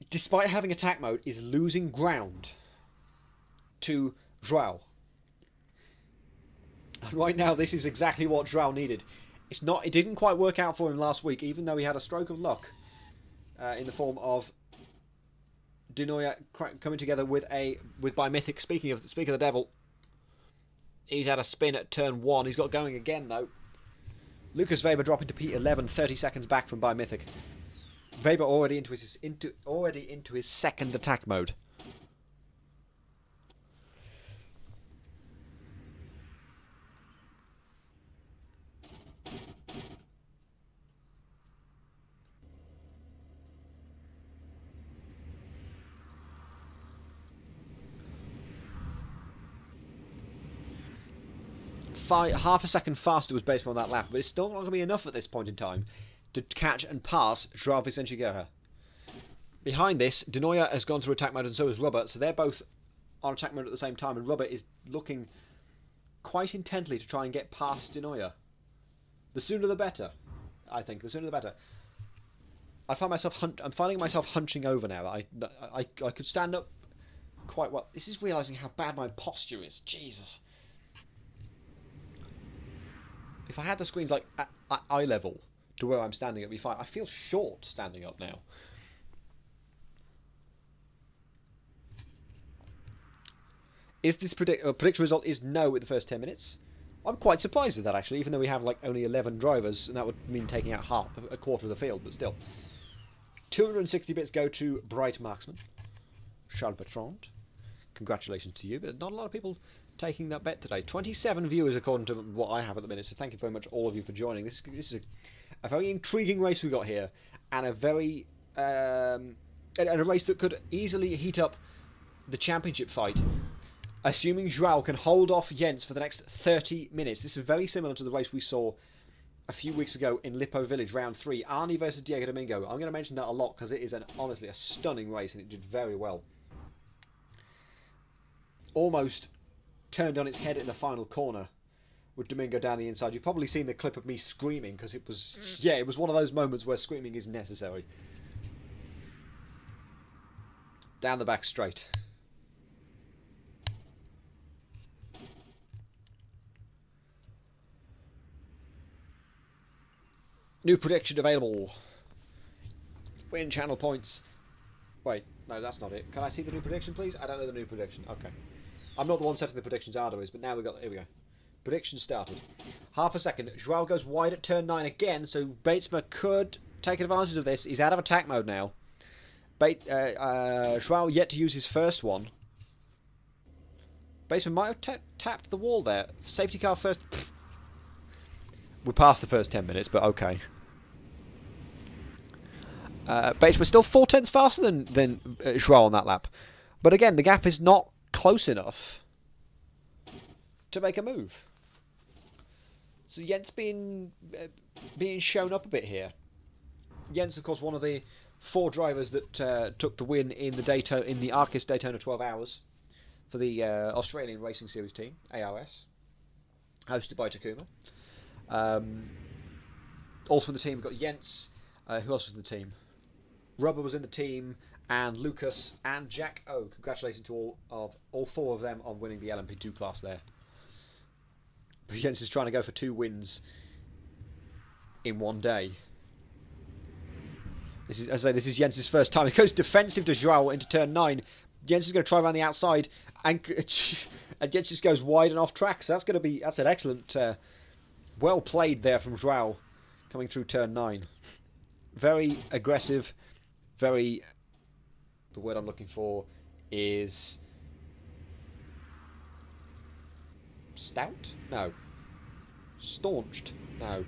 Despite having attack mode, is losing ground to Joao. And right now, this is exactly what Joao needed. It didn't quite work out for him last week, even though he had a stroke of luck in the form of Denoya coming together with Bimythic. Speaking of the devil, he's had a spin at turn 1. He's got going again though. Lucas Weber dropping to P11, 30 seconds back from Bimythic. Weber already into his second attack mode. Half a second faster was based on that lap, but it's still not going to be enough at this point in time to catch and pass Joao Vicente Guerra. Behind this, Denoya has gone through attack mode and so has Rubber, so they're both on attack mode at the same time, and Rubber is looking quite intently to try and get past Denoya. The sooner the better, I think. The sooner the better. I'm finding myself hunching over now. I could stand up quite well. This is realising how bad my posture is. Jesus. If I had the screens like at eye level to where I'm standing, it'd be fine. I feel short standing up now. Is this prediction result is no in the first 10 minutes? I'm quite surprised with that, actually, even though we have like only 11 drivers, and that would mean taking out a quarter of the field, but still. 260 bits go to Bright Marksman, Charles Bertrand. Congratulations to you, but not a lot of people taking that bet today. 27 viewers according to what I have at the minute, so thank you very much all of you for joining. This is a very intriguing race we got here, and a very and a race that could easily heat up the championship fight. Assuming Joao can hold off Jens for the next 30 minutes. This is very similar to the race we saw a few weeks ago in Lippo Village, round 3. Arnie versus Diego Domingo. I'm going to mention that a lot because it is honestly a stunning race and it did very well. Almost turned on its head in the final corner with Domingo down the inside. You've probably seen the clip of me screaming because it was, yeah, it was one of those moments where screaming is necessary. Down the back straight. New prediction available. Win channel points. Wait, no, that's not it. Can I see the new prediction, please? I don't know the new prediction. Okay. I'm not the one setting the predictions, Ardo is, but now here we go. Prediction started. Half a second. Joao goes wide at turn 9 again, so Batesma could take advantage of this. He's out of attack mode now. Joao yet to use his first one. Batesma might have tapped the wall there. Safety car first. Pfft. We're past the first 10 minutes, but okay. Bates was still 4/10 faster than Joao on that lap. But again, the gap is not close enough to make a move. So Jens being shown up a bit here. Jens, of course, one of the 4 drivers that took the win in the Arcus Daytona 12 Hours for the Australian Racing Series team, ARS, hosted by Takuma. Also in the team, we've got Jens. Who else was in the team? Rubber was in the team, and Lucas and Jack O. Congratulations to all 4 of them on winning the LMP2 class there. But Jens is trying to go for 2 wins in one day. This is, as I say, this is Jens' first time. He goes defensive to Joao into turn 9. Jens is going to try around the outside, and Jens just goes wide and off track. So that's an excellent, well played there from Joao, coming through turn 9. Very aggressive, very... The word I'm looking for is... Stout? No. Staunched? No.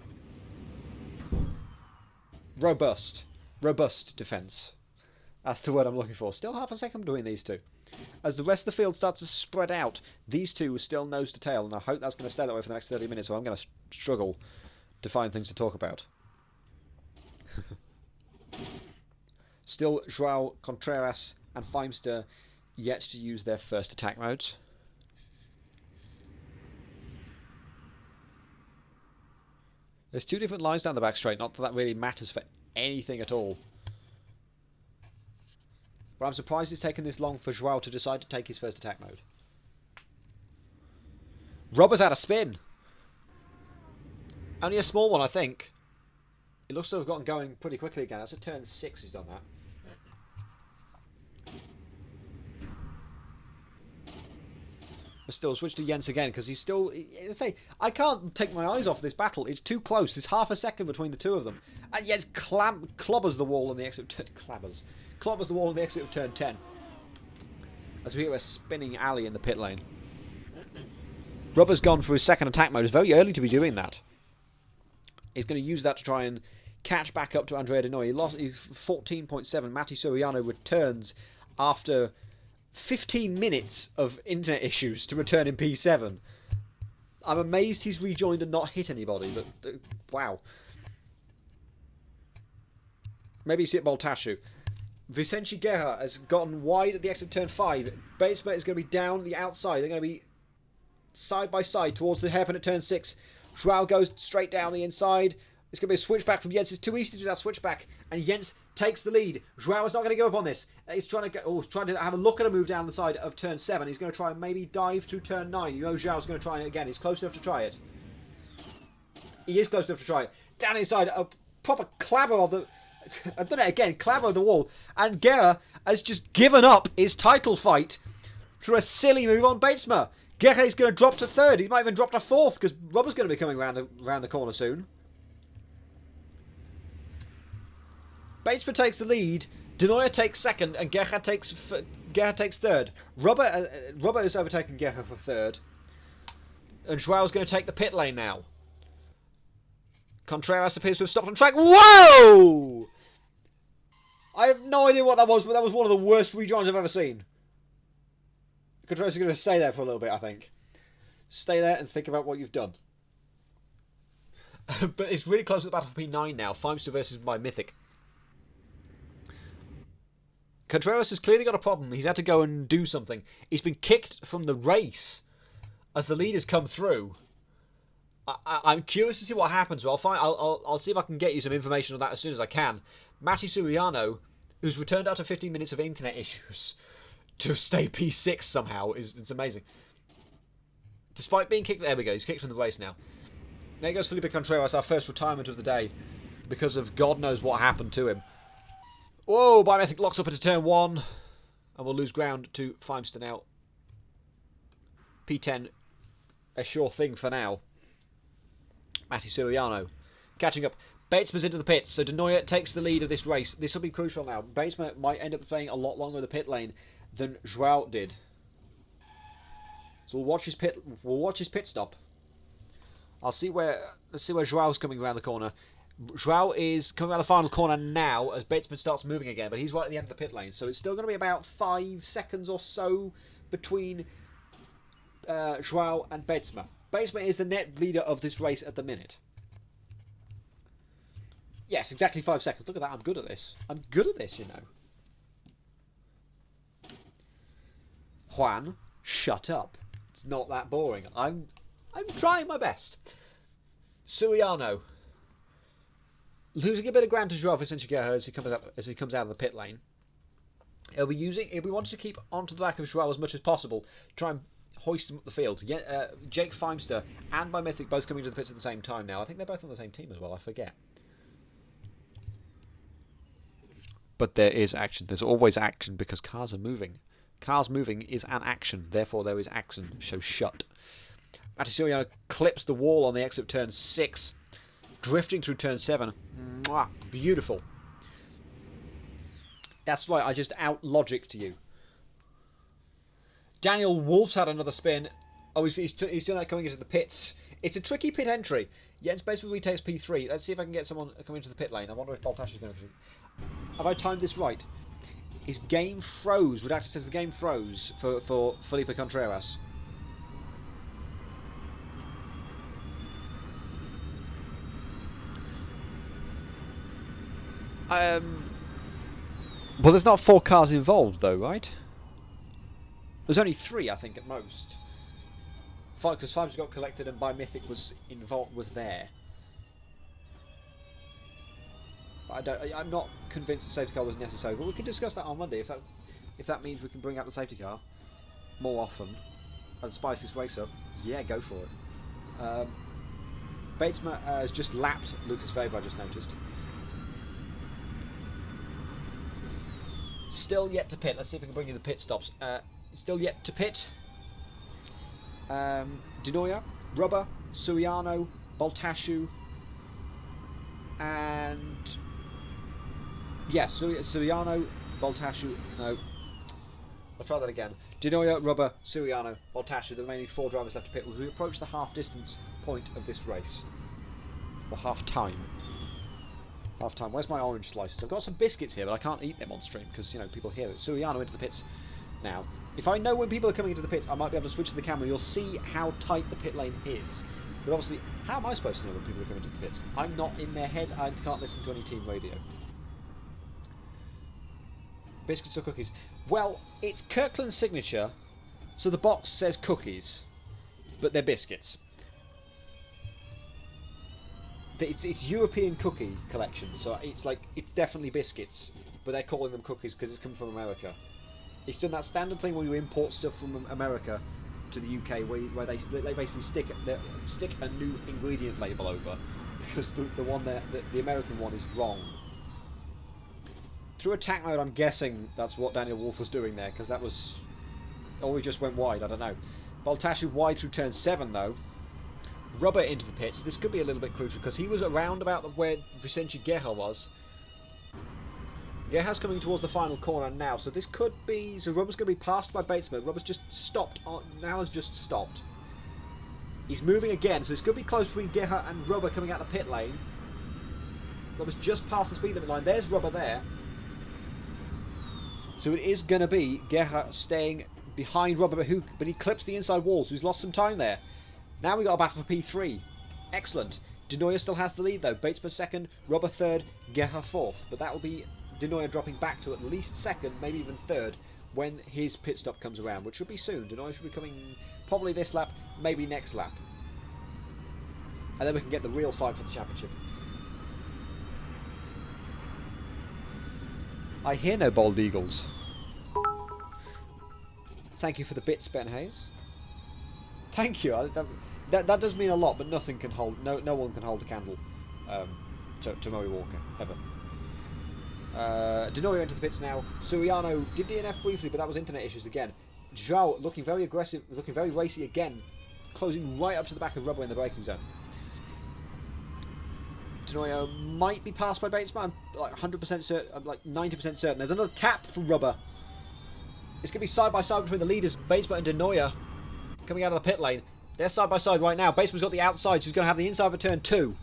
Robust. Robust defence. That's the word I'm looking for. Still half a second between these two. As the rest of the field starts to spread out, these two are still nose to tail, and I hope that's going to stay that way for the next 30 minutes, so I'm going to struggle to find things to talk about. Still, Joao, Contreras and Feimster yet to use their first attack modes. There's 2 different lines down the back straight, not that that really matters for anything at all. But I'm surprised it's taken this long for Joao to decide to take his first attack mode. Rubber's out of spin. Only a small one, I think. It looks to have gotten going pretty quickly again. That's at turn 6 he's done that. But still, switch to Jens again, because he's still... I can't take my eyes off this battle. It's too close. There's half a second between the two of them. And Jens clobbers the wall on the exit of clobbers the wall on the exit of turn 10. As we hear a spinning alley in the pit lane. Rubber's gone for his second attack mode. It's very early to be doing that. He's going to use that to try and catch back up to Andrea Denoy. He lost 14.7. Matti Soriano returns after 15 minutes of internet issues to return in P7. I'm amazed he's rejoined and not hit anybody, but wow. Maybe it's Baltashu. Vicente Guerra has gotten wide at the exit of turn 5. Batesma is going to be down the outside. They're going to be side by side towards the hairpin at turn 6. Joao goes straight down the inside. It's going to be a switchback from Jens. It's too easy to do that switchback. And Jens takes the lead. Joao is not going to go up on this. He's trying to have a look at a move down the side of turn 7. He's going to try and maybe dive through turn 9. You know Joao's going to try it again. He's close enough to try it. He is close enough to try it. Down inside, a proper clabber of the... I've done it again. Clabber of the wall. And Guerra has just given up his title fight through a silly move on Batesma. Guerra is going to drop to 3rd. He might even drop to 4th because Rubber's going to be coming around the corner soon. Batesma takes the lead. Denoya takes 2nd, and Guerra takes 3rd. Rubber has overtaken Guerra for 3rd, and Joao's going to take the pit lane now. Contreras appears to have stopped on track. Whoa! I have no idea what that was, but that was one of the worst rejoins I've ever seen. Contreras is going to stay there for a little bit, I think. Stay there and think about what you've done. But it's really close to the battle for P9 now. Feimster versus my Mythic. Contreras has clearly got a problem. He's had to go and do something. He's been kicked from the race as the leaders come through. I'm curious to see what happens. Well, I'll see if I can get you some information on that as soon as I can. Matti Suriano, who's returned after 15 minutes of internet issues to stay P6 somehow, it's amazing. Despite being kicked, there we go. He's kicked from the race now. There goes Felipe Contreras, our first retirement of the day, because of God knows what happened to him. Whoa, Biometric locks up into turn 1. And we'll lose ground to Feimster now. P10, a sure thing for now. Matti Suriano catching up. Batesman's into the pits, so Denoya takes the lead of this race. This will be crucial now. Batesman might end up playing a lot longer in the pit lane than Joao did. So we'll watch his pit stop. Let's see where Joao's coming around the corner. Joao is coming around the final corner now as Batesman starts moving again, but he's right at the end of the pit lane. So it's still going to be about 5 seconds or so between Joao and Batesman. Batesman is the net leader of this race at the minute. Yes, exactly 5 seconds. Look at that. I'm good at this. I'm good at this, you know. Juan, shut up. It's not that boring. I'm trying my best. Suriano. Losing a bit of ground to Joao Vicente as he comes out of the pit lane. He'll be wanting to keep onto the back of Joao as much as possible. Try and hoist him up the field. Jake Feimster and my Mythic both coming to the pits at the same time now. I think they're both on the same team as well. I forget. But there is action. There's always action because cars are moving. Cars moving is an action. Therefore, there is action. So shut. Matisuriano clips the wall on the exit of turn 6. Drifting through turn 7. Mwah, beautiful. That's right. I just out-logicked you. Daniel Wolf's had another spin. Oh, he's doing that coming into the pits. It's a tricky pit entry. Jens basically retakes P3. Let's see if I can get someone coming into the pit lane. I wonder if Baltash is going to... Have I timed this right? His game froze. Redactor says the game froze for Felipe Contreras. Well, there's not 4 cars involved, though, right? There's only 3, I think, at most. Because 5's got collected and by Mythic was there. But I'm not convinced the safety car was necessary, but we can discuss that on Monday if that means we can bring out the safety car more often and spice this race up. Yeah, go for it. Batesma has just lapped Lucas Weber, I just noticed. Still yet to pit. Let's see if we can bring you the pit stops. Still yet to pit. Denoya, Rubber, Suriano, Baltashu, and Suriano, Baltashu. No, I'll try that again. Denoya, Rubber, Suriano, Baltashu. The remaining 4 drivers left to pit. We approach the half-distance point of this race. Or half-time. Half-time. Where's my orange slices? I've got some biscuits here, but I can't eat them on stream because, you know, people hear it. Suriano into the pits now. If I know when people are coming into the pits, I might be able to switch to the camera. You'll see how tight the pit lane is. But obviously, how am I supposed to know when people are coming into the pits? I'm not in their head. I can't listen to any team radio. Biscuits or cookies? Well, it's Kirkland's signature, so the box says cookies. but they're biscuits. It's European cookie collection, so it's definitely biscuits, but they're calling them cookies because it's coming from America. It's done that standard thing where you import stuff from America to the UK, where they basically stick a new ingredient label over because the one there, the American one is wrong. Through attack mode, I'm guessing that's what Daniel Wolf was doing there, because that was... Or he just went wide, I don't know. Baltashu wide through turn 7, though. Rubber into the pits. This could be a little bit crucial, because he was around about where Vicente Guerra was. Guerra's coming towards the final corner now, so this could be... So Rubber's going to be passed by Batesman. Rubber's just stopped. Now has just stopped. He's moving again, so it's going to be close between Guerra and Rubber coming out the pit lane. Rubber's just past the speed limit line. There's Rubber there. So it is going to be Guerra staying behind Rubber, but he clips the inside wall, so he's lost some time there. Now we got a battle for P3. Excellent. Denoyer still has the lead though. Batesman second, Rubber third, Guerra fourth. But that will be Denoyer dropping back to at least second, maybe even third, when his pit stop comes around, which should be soon. Denoyer should be coming probably this lap, maybe next lap. And then we can get the real fight for the championship. I hear no bald eagles. Thank you for the bits, Ben Hayes. Thank you. That does mean a lot, but nothing can hold. No one can hold a candle to Murray Walker ever. Denoyer into the pits now. Suriano did DNF briefly, but that was internet issues again. Joao looking very aggressive, looking very racy again, closing right up to the back of Rubber in the braking zone. Denoyer might be passed by Batesman. I'm like 100% certain. I'm like 90% certain. There's another tap from Rubber. It's going to be side by side between the leaders, Batesman and Denoyer, coming out of the pit lane. They're side by side right now. Batesman's got the outside, so he's going to have the inside for turn 2.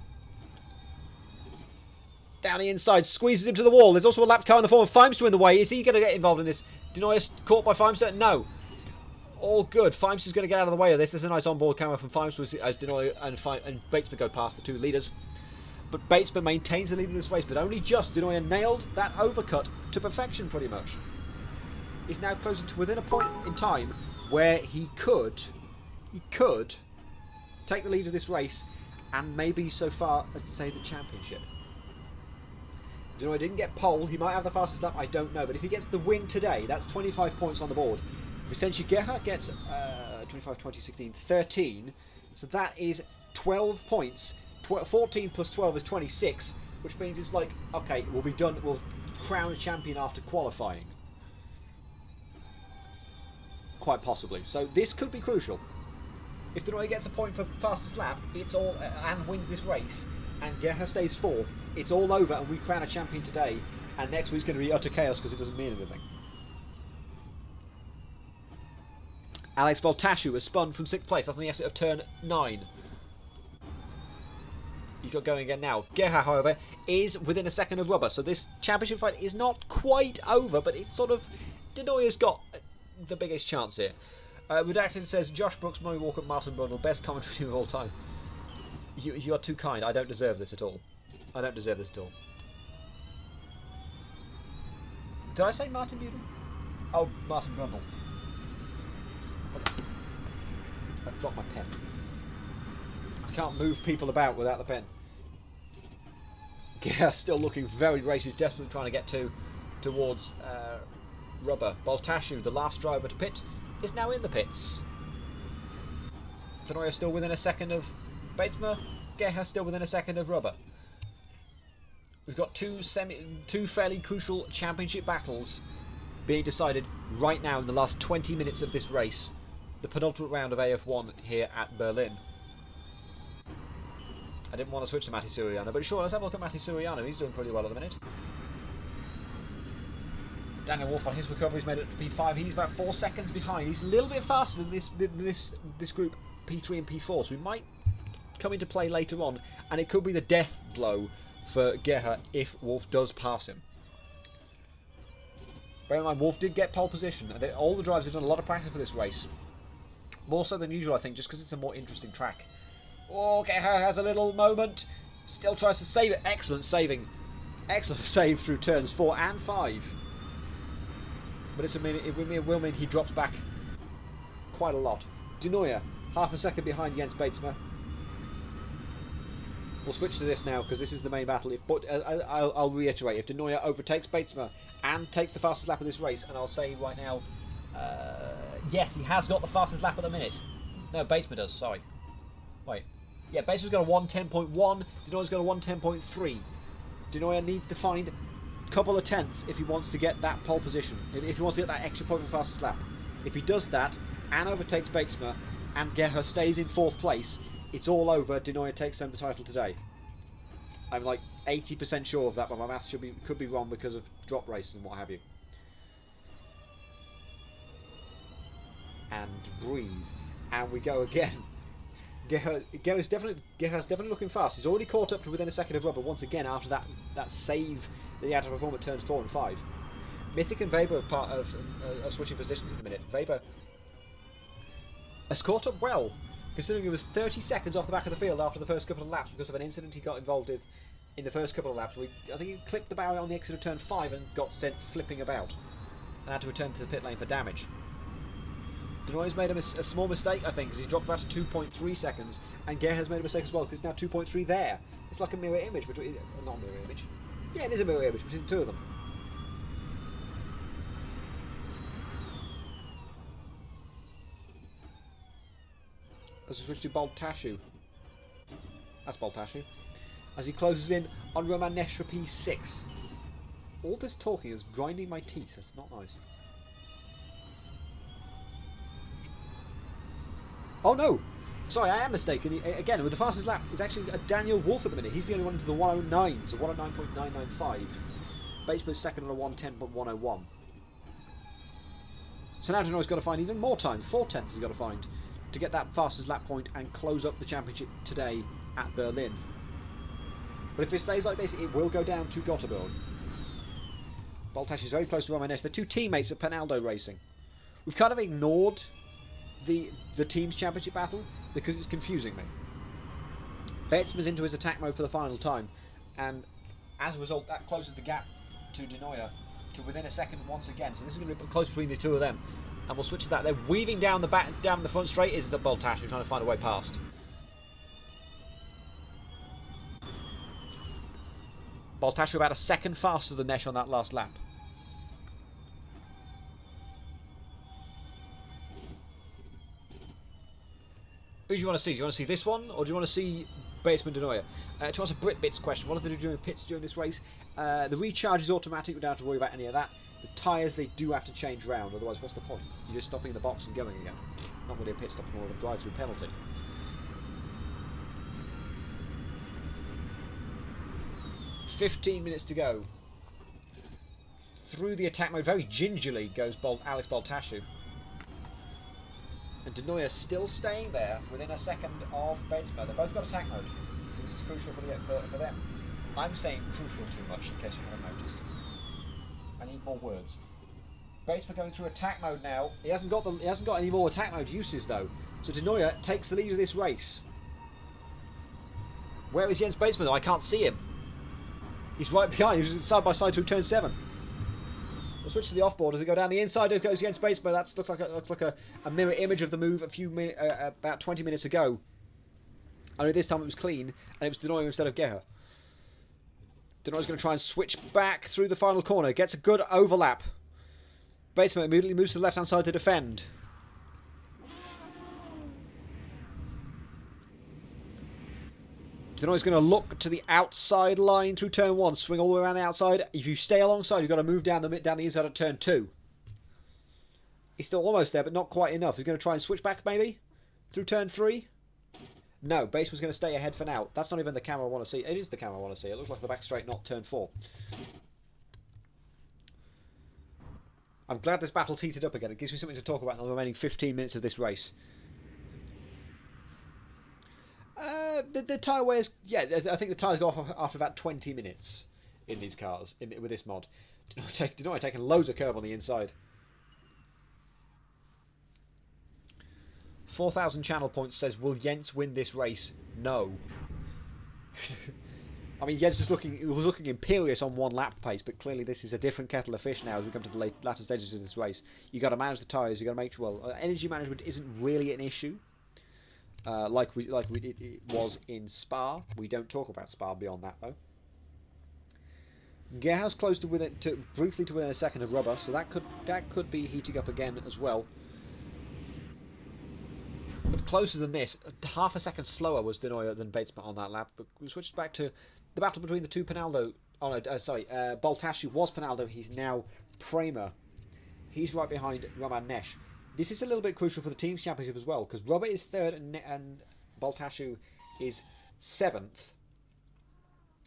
Down the inside, squeezes him to the wall. There's also a lap car in the form of Feimster in the way. Is he going to get involved in this? Denoyer caught by Feimster? No. All good. Feimster's going to get out of the way of this. There's a nice onboard camera from Feimster as Denoyer and Batesman go past the two leaders. But Batesman maintains the lead in this race, but only just. Denoyer nailed that overcut to perfection, pretty much. He's now closing to within a point in time where he could take the lead of this race and maybe so far as to say the championship. Denoyer didn't get pole. He might have the fastest lap, I don't know. But if he gets the win today, that's 25 points on the board. Vicente Guerra gets 25, 20, 16, 13. So that is 12 points. 14 plus 12 is 26, which means it's like, okay, we'll be done. We'll crown a champion after qualifying. Quite possibly. So this could be crucial. If Denoyer gets a point for fastest lap, it's all and wins this race, and Guerra stays fourth, it's all over, and we crown a champion today. And next week's going to be utter chaos because it doesn't mean anything. Alex Baltashu has spun from 6th place. That's on the exit of turn 9. He's got going again now. Guerra, however, is within a second of Rubber, so this championship fight is not quite over, but it's sort of... Denoyer's got the biggest chance here. Redacted says, Josh Brooks, Murray Walker, Martin Brundle, best commentary of all time. You are too kind. I don't deserve this at all. I don't deserve this at all. Did I say Martin Brundle? Oh, Martin Brundle. I've dropped my pen. I can't move people about without the pen. Yeah, still looking very racy, desperately trying to get towards Rubber. Baltashu, the last driver to pit, is now in the pits. Denoyer still within a second of Batesman. Guerra still within a second of Rubber. We've got two fairly crucial championship battles being decided right now in the last 20 minutes of this race. The penultimate round of AF1 here at Berlin. I didn't want to switch to Matti Suriano, but sure, let's have a look at Matti Suriano. He's doing pretty well at the minute. Daniel Wolf on his recovery's made it to P5. He's about 4 seconds behind. He's a little bit faster than this group P3 and P4, so he might come into play later on, and it could be the death blow for Guerra if Wolf does pass him. Bear in mind, Wolf did get pole position. All the drivers have done a lot of practice for this race. More so than usual, I think, just because it's a more interesting track. Oh, Guerra has a little moment. Still tries to save it. Excellent saving. Excellent save through turns 4 and 5. But it will mean he drops back quite a lot. Denoyer, half a second behind Jens Batesma. We'll switch to this now because this is the main battle. But I'll reiterate, if De Nooijer overtakes Batesma and takes the fastest lap of this race, and I'll say right now, yes, he has got the fastest lap at the minute. No, Batesma does, sorry. Wait. Yeah, Batesma's got a 1:10.1, De Nooijer's got a 1:10.3. De Nooijer needs to find a couple of tenths if he wants to get that pole position, if he wants to get that extra point for the fastest lap. If he does that and overtakes Batesma and Gerha stays in 4th place, it's all over. De Nooijer takes home the title today. I'm like 80% sure of that, but my maths could be wrong because of drop races and what have you. And breathe. And we go again. Gerha's definitely looking fast. He's already caught up to within a second of Rubber once again after that save that he had to perform at turns 4 and 5. Mythic and Weber are switching positions at the minute. Weber has caught up well, considering he was 30 seconds off the back of the field after the first couple of laps because of an incident he got involved with in the first couple of laps. I think he clipped the barrier on the exit of turn 5 and got sent flipping about and had to return to the pit lane for damage. De Nooijer's made a small mistake, I think, because he's dropped back to 2.3 seconds, and Gerha has made a mistake as well, because it's now 2.3 there. It's like a mirror image between... not a mirror image. Yeah, it is a mirror image between the two of them. As we switch to Baltashu. That's Baltashu. As he closes in on Romanesh for P6. All this talking is grinding my teeth. That's not nice. Oh no! Sorry, I am mistaken. Again, with the fastest lap, it's actually a Daniel Wolf at the minute. He's the only one into the 109, so 109.995. Batesman's second on a 110.101. So now De Nooijer's got to find even more time. 4 tenths he's got to find to get that fastest lap point and close up the championship today at Berlin. But if it stays like this, it will go down to Gothenburg. Baltash is very close to Romanesh. They're two teammates at Penaldo Racing. We've kind of ignored the team's championship battle because it's confusing me. Batesman's into his attack mode for the final time, and as a result that closes the gap to De Nooijer to within a second once again. So this is going to be close between the two of them, and we'll switch to that. They're weaving down the front straight. Is it Baltash who's trying to find a way past? Baltash about a second faster than Nesh on that last lap. Who do you want to see? Do you want to see this one, or do you want to see Batesman De Nooijer? To answer BritBits question, what are they doing during pits during this race? The recharge is automatic, we don't have to worry about any of that. The tyres they do have to change round, otherwise what's the point? You're just stopping in the box and going again. Not really a pit stop nor a drive-through penalty. $15 to go. Through the attack mode, very gingerly goes Alex Baltashu. And De Nooijer still staying there within a second of Batesma. They've both got attack mode, so this is crucial for them. I'm saying crucial too much in case you haven't noticed. I need more words. Batesma going through attack mode now. He hasn't got any more attack mode uses though. So De Nooijer takes the lead of this race. Where is Jens Batesma though? I can't see him. He's right behind. He's side by side through turn 7. We'll switch to the offboard as we go down the inside. It goes against Batesma. That looks like a mirror image of the move about 20 minutes ago. Only this time it was clean, and it was De Nooijer instead of Gerha. De Nooijer's going to try and switch back through the final corner. Gets a good overlap. Batesma immediately moves to the left-hand side to defend. De Nooijer's going to look to the outside line through turn 1, swing all the way around the outside. If you stay alongside, you've got to move down the inside of turn 2. He's still almost there, but not quite enough. He's going to try and switch back, maybe? Through turn 3? No, Batesman's going to stay ahead for now. That's not even the camera I want to see. It is the camera I want to see. It looks like the back straight, not turn 4. I'm glad this battle's heated up again. It gives me something to talk about in the remaining 15 minutes of this race. The tyre wears... Yeah, I think the tyres go off after about 20 minutes in these cars, with this mod. De Nooijer taking loads of curb on the inside. 4,000 channel points says, will Jens win this race? No. I mean, Jens was looking imperious on 1 lap pace, but clearly this is a different kettle of fish now as we come to the latter stages of this race. You've got to manage the tyres, you've got to make sure... Well, energy management isn't really an issue. like it was in Spa. We don't talk about Spa beyond that though. Gerhard's close to briefly to within a second of Rubber, so that could be heating up again as well. But closer than this, half a second slower was Denoyer than Batesman on that lap. But we switched back to the battle between the two Pinaldo. Oh no, Baltasci was Pinaldo. He's now Prema. He's right behind Roman Nesh. This is a little bit crucial for the team's championship as well, because Robert is third and Baltasci is 7th.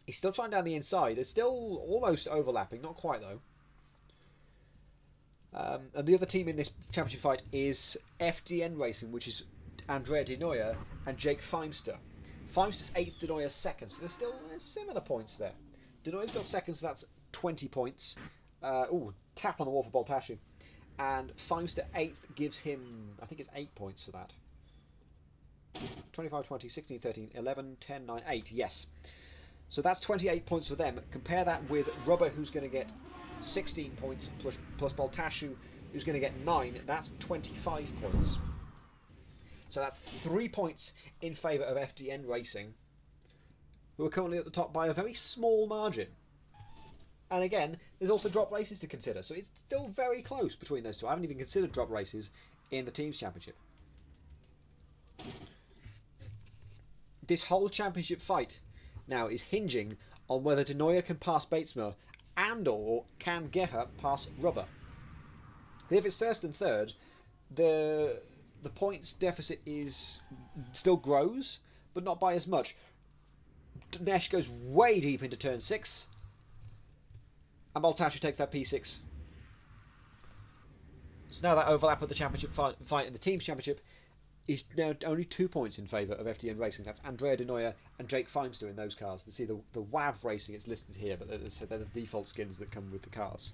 He's still trying down the inside. They're still almost overlapping, not quite though. And the other team in this championship fight is FDN Racing, which is Andrea De Neuer and Jake Feimster. Feimster's 8th, De Neuer's 2nd, so there's still similar points there. De Neuer's got 2nd, so that's 20 points. Tap on the wall for Baltasci. And Feimster 8th gives him, I think it's 8 points for that. 25, 20, 16, 13, 11, 10, 9, 8, yes. So that's 28 points for them. Compare that with Rubber, who's going to get 16 points, plus Baltasci, who's going to get 9. That's 25 points. So that's 3 points in favour of FDN Racing, who are currently at the top by a very small margin. And again, there's also drop races to consider, so it's still very close between those two. I haven't even considered drop races in the Teams Championship. This whole championship fight now is hinging on whether De Neuer can pass Batesma and or can Gerhard pass Rubber. If it's 1st and 3rd, the points deficit still grows, but not by as much. Nesh goes way deep into turn 6. And Baltasci takes that P6. So now that overlap of the championship fight in the Teams Championship is now only 2 points in favour of FDN Racing. That's Andrea De Neuer and Jake Feimster in those cars. You see the WAV Racing, it's listed here, but they're the default skins that come with the cars.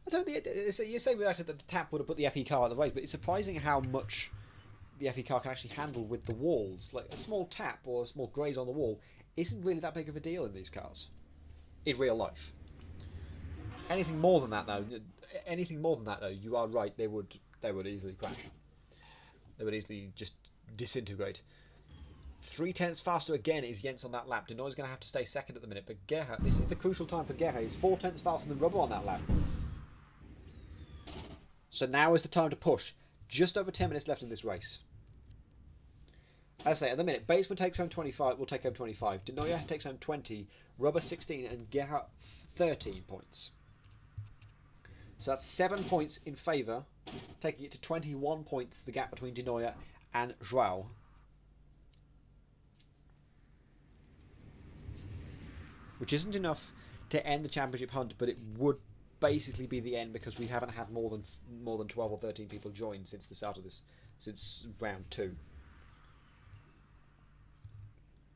You say that the tap would have put the FE car out of the way, but it's surprising how much the FE car can actually handle with the walls. Like a small tap or a small graze on the wall isn't really that big of a deal in these cars, in real life. Anything more than that, though, you are right. They would easily crash. They would easily just disintegrate. 3/10 faster again is Jens on that lap. De Neuer's going to have to stay 2nd at the minute, but Gerhard, this is the crucial time for Gerhard. He's 4/10 faster than Rubber on that lap. So now is the time to push. Just over 10 minutes left in this race. As I say, at the minute, Batesman takes home 25, will take home 25. De Neuer takes home 20, Rubber 16, and Gerhard 13 points. So that's 7 points in favour, taking it to 21 points, the gap between De Neuer and Joao. Which isn't enough to end the championship hunt, but it would basically be the end because we haven't had more than 12 or 13 people join since the start of this, since round 2.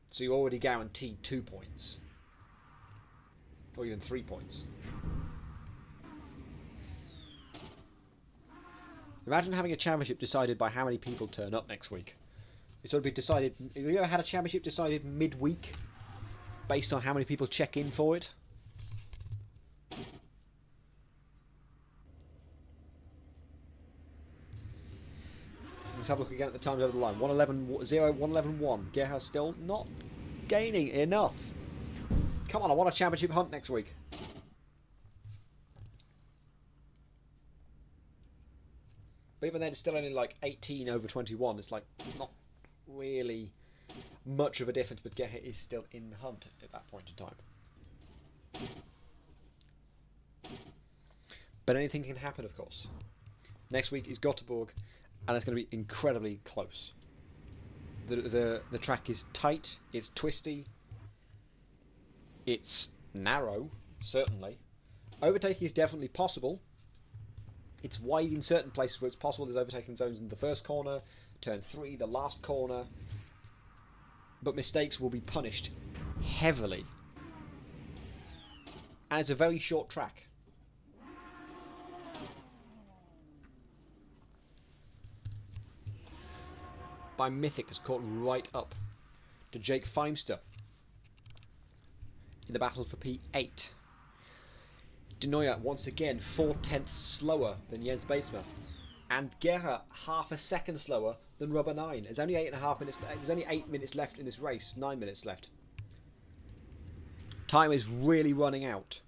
So you already guaranteed 2 points, or even 3 points. Imagine having a championship decided by how many people turn up next week. It's sort of been decided. Have you ever had a championship decided midweek, based on how many people check in for it? Let's have a look again at the times over the line. 1:11.0, 1:11.1. Gerhard's still not gaining enough. Come on, I want a championship hunt next week. But even then, it's still only like 18 over 21. It's like not really much of a difference, but Gerhard is still in the hunt at that point in time. But anything can happen, of course. Next week is Gothenburg, and it's going to be incredibly close. The track is tight, it's twisty, it's narrow, certainly. Overtaking is definitely possible. It's wide in certain places where it's possible. There's overtaking zones in the first corner, turn 3, the last corner. But mistakes will be punished heavily. And it's a very short track. By Mythic has caught right up to Jake Feimster in the battle for P8. De Neuer once again 4/10 slower than Jens Batesma, and Gerhard half a second slower than Rubber 9. There's only 8.5 minutes. There's only 8 minutes left in this race. 9 minutes left. Time is really running out.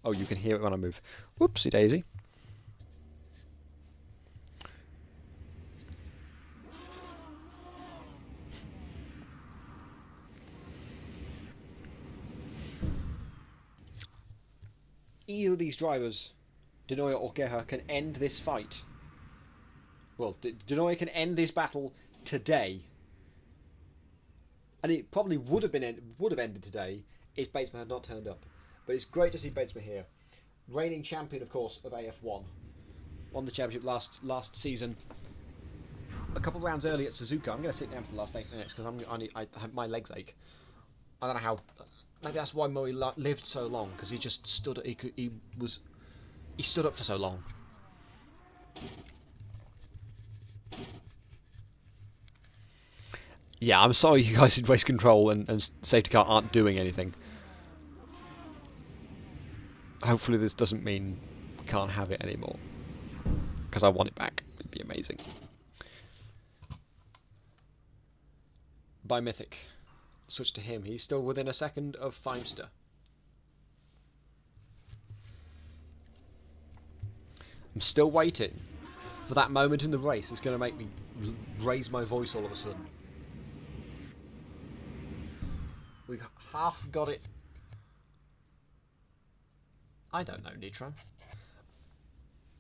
Oh, you can hear it when I move. Whoopsie daisy. Either of these drivers, De Neuer or Gerhard, can end this fight. Well, De Neuer can end this battle today, and it probably would have ended today if Batesma had not turned up. But it's great to see Batesma here, reigning champion, of course, of AF1. Won the championship last season. A couple of rounds early at Suzuka. I'm going to sit down for the last 8 minutes because my legs ache. I don't know how. Maybe that's why Murray lived so long, because he just stood. He stood up for so long. Yeah, I'm sorry you guys in race control and safety car aren't doing anything. Hopefully this doesn't mean we can't have it anymore, because I want it back. It'd be amazing. By Mythic. Switch to him. He's still within a second of Feimster. I'm still waiting for that moment in the race that's going to make me raise my voice all of a sudden. We half got it. I don't know, Nitron.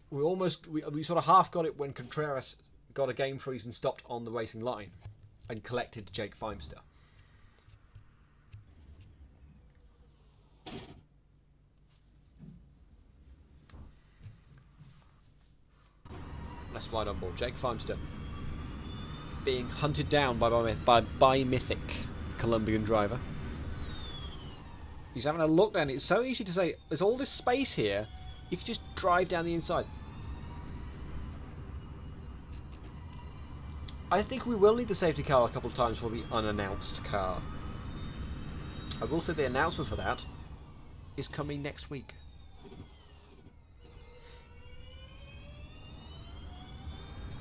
We sort of half got it when Contreras got a game freeze and stopped on the racing line and collected Jake Feimster. Let's ride on board. Jake Feimster being hunted down by Mythic, Colombian driver. He's having a look down. It's so easy to say, there's all this space here, you can just drive down the inside. I think we will need the safety car a couple of times for the unannounced car. I will say the announcement for that is coming next week.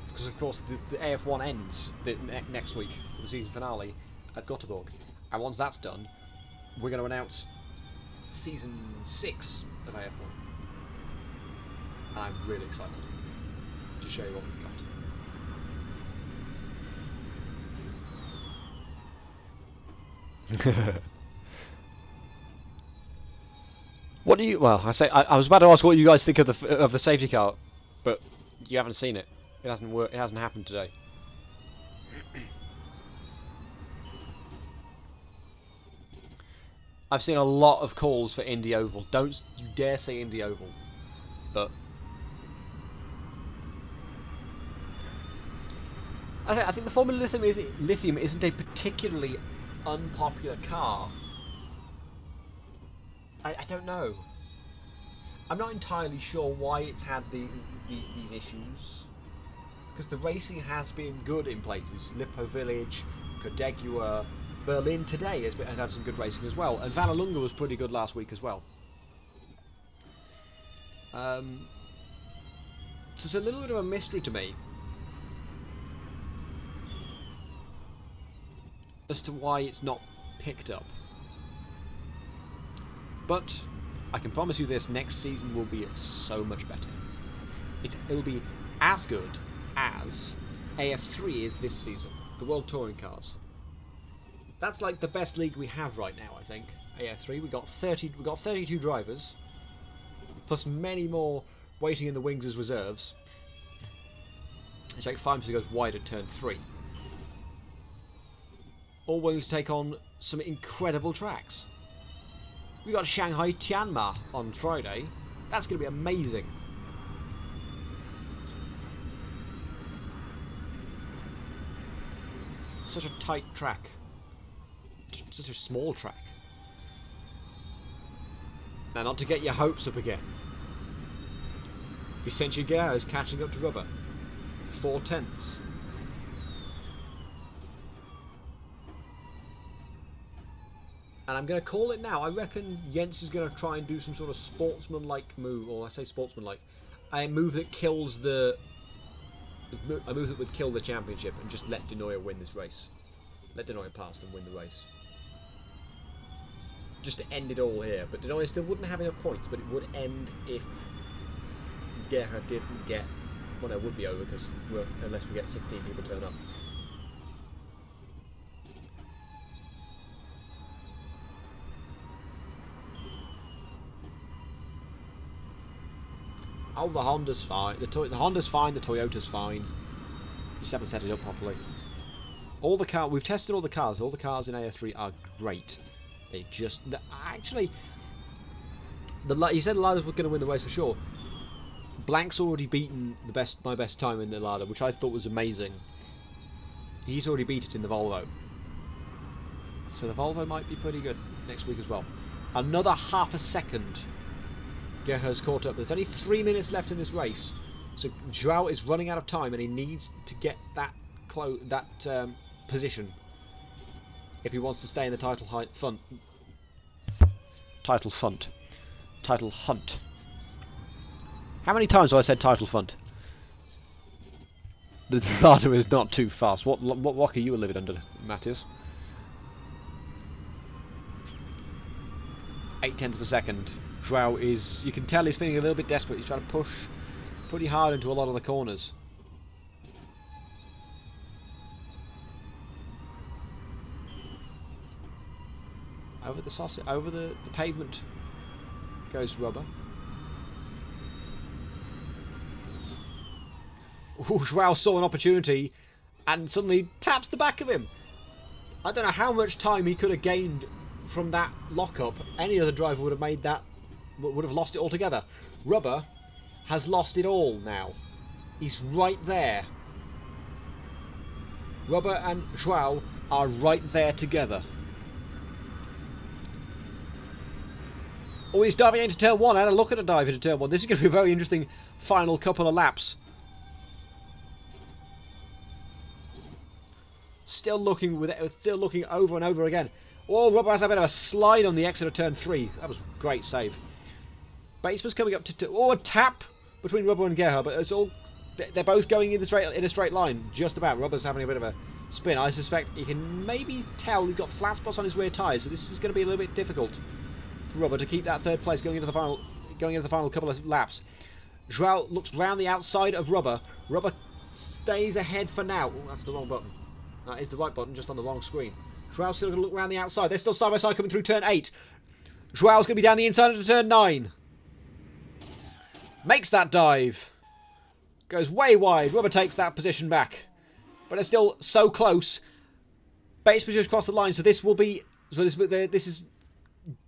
Because of course the AF1 ends next week, the season finale at Göteborg, and once that's done, we're going to announce season 6 of AF1. I'm really excited to show you what we've got. What do you? Well, I was about to ask what you guys think of the safety car, but you haven't seen it. It hasn't worked. It hasn't happened today. I've seen a lot of calls for Indy Oval. Don't you dare say Indy Oval. But I think the Formula Lithium isn't a particularly unpopular car. I don't know. I'm not entirely sure why it's had these issues. Because the racing has been good in places. Lippo Village, Codegua, Berlin today has had some good racing as well. And Vallelunga was pretty good last week as well. So it's a little bit of a mystery to me as to why it's not picked up. But I can promise you this, next season will be so much better. It'll be as good as AF3 is this season, the World Touring Cars. That's like the best league we have right now, I think. AF3, we got 32 drivers, plus many more waiting in the wings as reserves. And Jake Feimster goes wide at turn 3. All willing to take on some incredible tracks. We got Shanghai Tianma on Friday. That's going to be amazing. Such a tight track. Such a small track. Now, not to get your hopes up again. Vicente Guerra is catching up to Rubber. 4/10. And I'm going to call it now. I reckon Jens is going to try and do some sort of sportsman-like move, or I say sportsman-like, a move that kills the... A move that would kill the championship and just let Denoya win this race. Let Denoya pass and win the race. Just to end it all here. But Denoya still wouldn't have enough points, but it would end if Gerhard didn't get... Well, no, it would be over, because unless we get 16 people turn up. Oh, the Honda's fine. The Honda's fine. The Toyota's fine. Just haven't set it up properly. All the car we've tested all the cars. All the cars in AF3 are great. They just actually. You said the Lada's were going to win the race for sure. Blank's already beaten my best time in the Lada, which I thought was amazing. He's already beat it in the Volvo. So the Volvo might be pretty good next week as well. Another half a second. Gerhard's caught up. There's only 3 minutes left in this race, so Joao is running out of time, and he needs to get that position if he wants to stay in the title hunt. How many times have I said title hunt? The Lada is not too fast. What rock are you living under, Matthias? 0.8 of a second. Joao is, you can tell he's feeling a little bit desperate. He's trying to push pretty hard into a lot of the corners. Over the sausage, over the pavement goes Rubber. Ooh, Joao saw an opportunity and suddenly taps the back of him. I don't know how much time he could have gained from that lockup. Any other driver would have made that, would have lost it altogether. Rubber has lost it all now. He's right there. Rubber and Joao are right there together. Oh, he's diving into turn one. I had a look at a dive into turn one. This is going to be a very interesting final couple of laps. Still looking over and over again. Oh, Rubber has a bit of a slide on the exit of turn 3. That was a great save. Baseman's coming up to a tap between Rubber and Gerhard, but it's all they're both going in a straight line. Just about. Rubber's having a bit of a spin. I suspect you can maybe tell he's got flat spots on his rear tyres, so this is going to be a little bit difficult for Rubber to keep that third place going into the final couple of laps. Joao looks round the outside of Rubber. Rubber stays ahead for now. Oh, that's the wrong button. That is the right button, just on the wrong screen. Joao's still going to look around the outside. They're still side by side coming through turn 8. Joao's going to be down the inside into turn 9. Makes that dive. Goes way wide. Rubber takes that position back. But they're still so close. Bates just crossed the line, so this will be... So this is...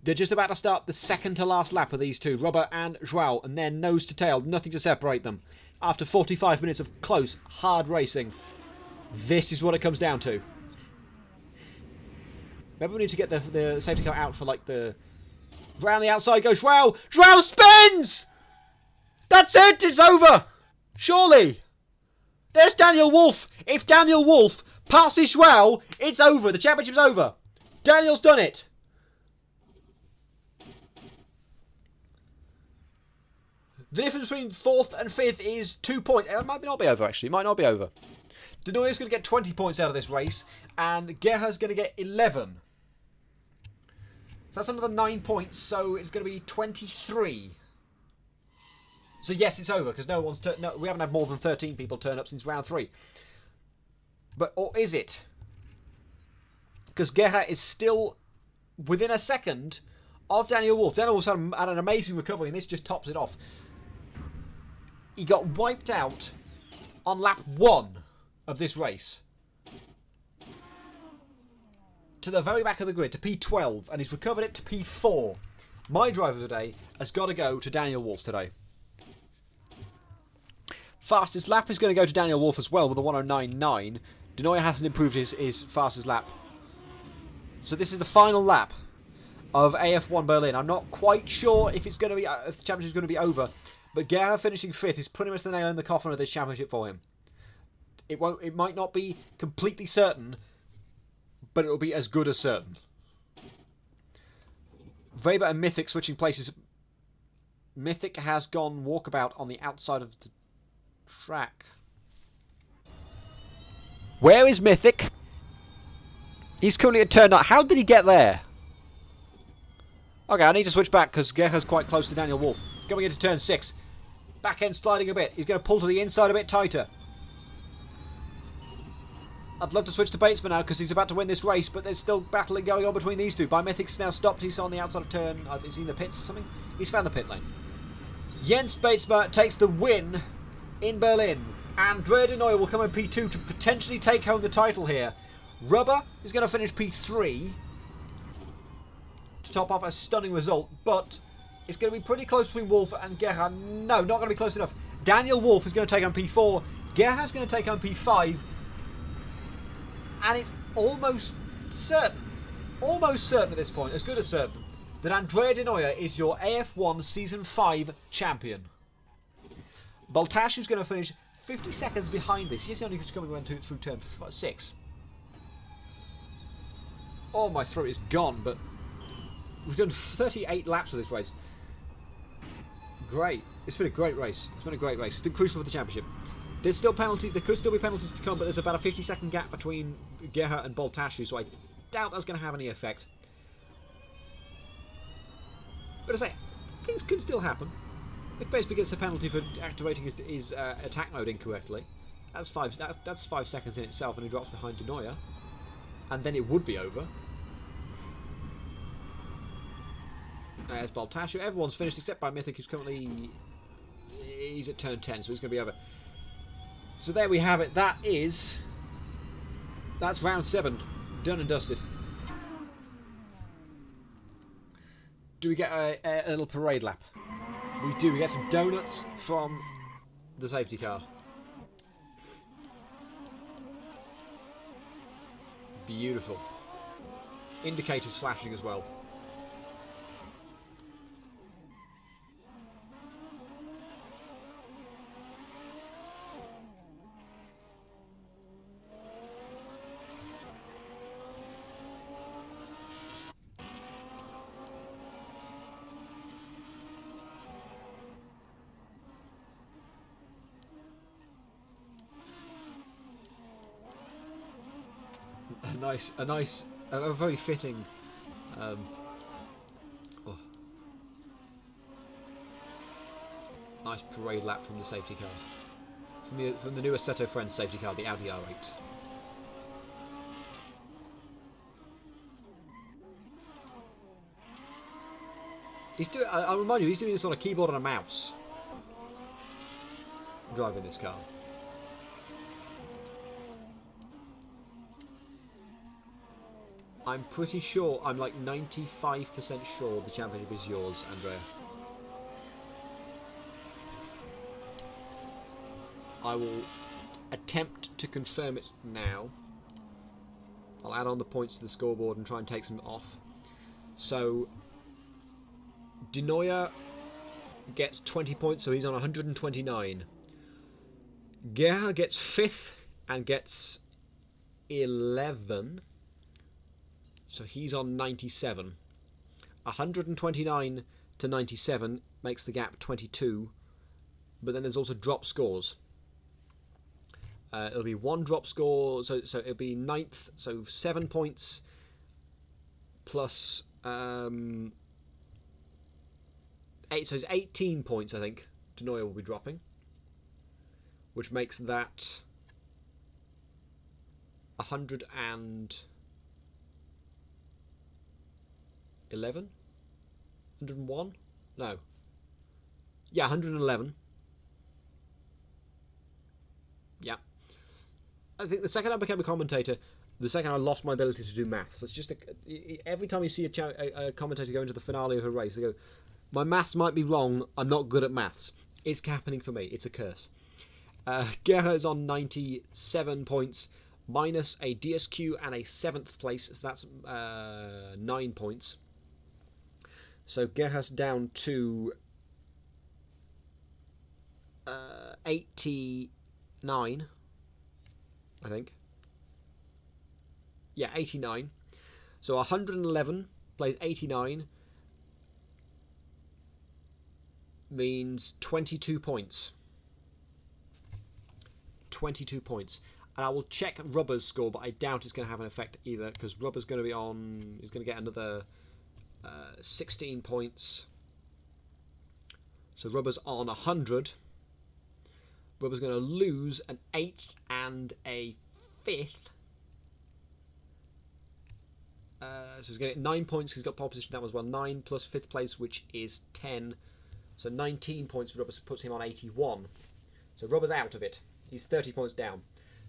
They're just about to start the second to last lap of these two. Rubber and Joao. And they're nose to tail. Nothing to separate them. After 45 minutes of close, hard racing. This is what it comes down to. Maybe we need to get the safety car out for like the... Round the outside goes Joao. Joao spins! That's it! It's over! Surely! There's Daniel Wolf! If Daniel Wolf passes Joao, it's over. The championship's over. Daniel's done it. The difference between 4th and 5th is 2 points. It might not be over, actually. It might not be over. Denoya's going to get 20 points out of this race, and Gerhard's going to get 11. So that's another 9 points, so it's going to be 23. So yes, it's over, because we haven't had more than 13 people turn up since round 3. But, or is it? Because Gerhard is still within a second of Daniel Wolf. Daniel Wolf's had an amazing recovery, and this just tops it off. He got wiped out on lap 1 of this race. To the very back of the grid, to P12, and he's recovered it to P4. My driver today has got to go to Daniel Wolf today. Fastest lap is going to go to Daniel Wolf as well with a 109.9. Denoya hasn't improved his fastest lap. So this is the final lap of AF1 Berlin. I'm not quite sure if it's going to be if the championship is going to be over, but Gerhard finishing 5th is pretty much the nail in the coffin of this championship for him. It might not be completely certain, but it'll be as good as certain. Weber and Mythic switching places. Mythic has gone walkabout on the outside of the track. Where is Mythic? He's currently at turn 9. How did he get there? Okay, I need to switch back because Gerha's quite close to Daniel Wolf. Going into turn 6. Back end sliding a bit. He's going to pull to the inside a bit tighter. I'd love to switch to Batesman now because he's about to win this race, but there's still battling going on between these two. Mythic's now stopped. He's on the outside of turn. Is he in the pits or something? He's found the pit lane. Jens Batesma takes the win in Berlin. Andrea De Neuer will come in P2 to potentially take home the title here. Rubber is going to finish P3 to top off a stunning result, but it's going to be pretty close between Wolf and Gerha. No, not going to be close enough. Daniel Wolf is going to take on P4. Gerha's going to take on P5. And it's almost certain at this point, as good as certain, that Andrea De Neuer is your AF1 Season 5 champion. Baltash is going to finish 50 seconds behind this. He's only just coming through turn 6. Oh, my throat is gone, but we've done 38 laps of this race. Great. It's been a great race. It's been crucial for the championship. There's still penalties. There could still be penalties to come, but there's about a 50-second gap between Gerha and Baltashu, so I doubt that's going to have any effect. But I say, things can still happen. If Baseby gets a penalty for activating his attack mode incorrectly, that's 5 seconds in itself, and he drops behind De Neuer, and then it would be over. There's Baltashu. Everyone's finished except by Mythic, who's currently he's at turn 10, so he's going to be over. So there we have it. That's round 7, done and dusted. Do we get a little parade lap? We do. We get some donuts from the safety car. Beautiful. Indicators flashing as well. A very fitting nice parade lap from the safety car, from the new Assetto Friends safety car, the Audi R8. I'll remind you, he's doing this on a keyboard and a mouse, driving this car. I'm pretty sure, I'm like 95% sure the championship is yours, Andrea. I will attempt to confirm it now. I'll add on the points to the scoreboard and try and take some off. So, De Neuer gets 20 points, so he's on 129. Gerha gets 5th and gets 11. So he's on 97. 129 to 97 makes the gap 22. But then there's also drop scores. It'll be 1 drop score, so it'll be 9th, so 7 points plus 8, so it's 18 points, I think, De Neuer will be dropping, which makes that 111? 101? No. Yeah, 111. Yeah. I think the second I became a commentator, the second I lost my ability to do maths. It's just every time you see a commentator go into the finale of a race, they go, my maths might be wrong, I'm not good at maths. It's happening for me. It's a curse. Gerha is on 97 points, minus a DSQ and a 7th place, so that's 9 points. So Gerha's down to 89, I think. Yeah, 89. So 111 plays 89. means 22 points. 22 points. And I will check Rubber's score, but I doubt it's going to have an effect either, because Rubber's going to be on... He's going to get another 16 points. So Rubber's on 100. Rubber's going to lose an 8th and a 5th. So he's going to get 9 points because he's got pole position down as well. 9 plus 5th place, which is 10. So 19 points for Rubber puts him on 81. So Rubber's out of it. He's 30 points down.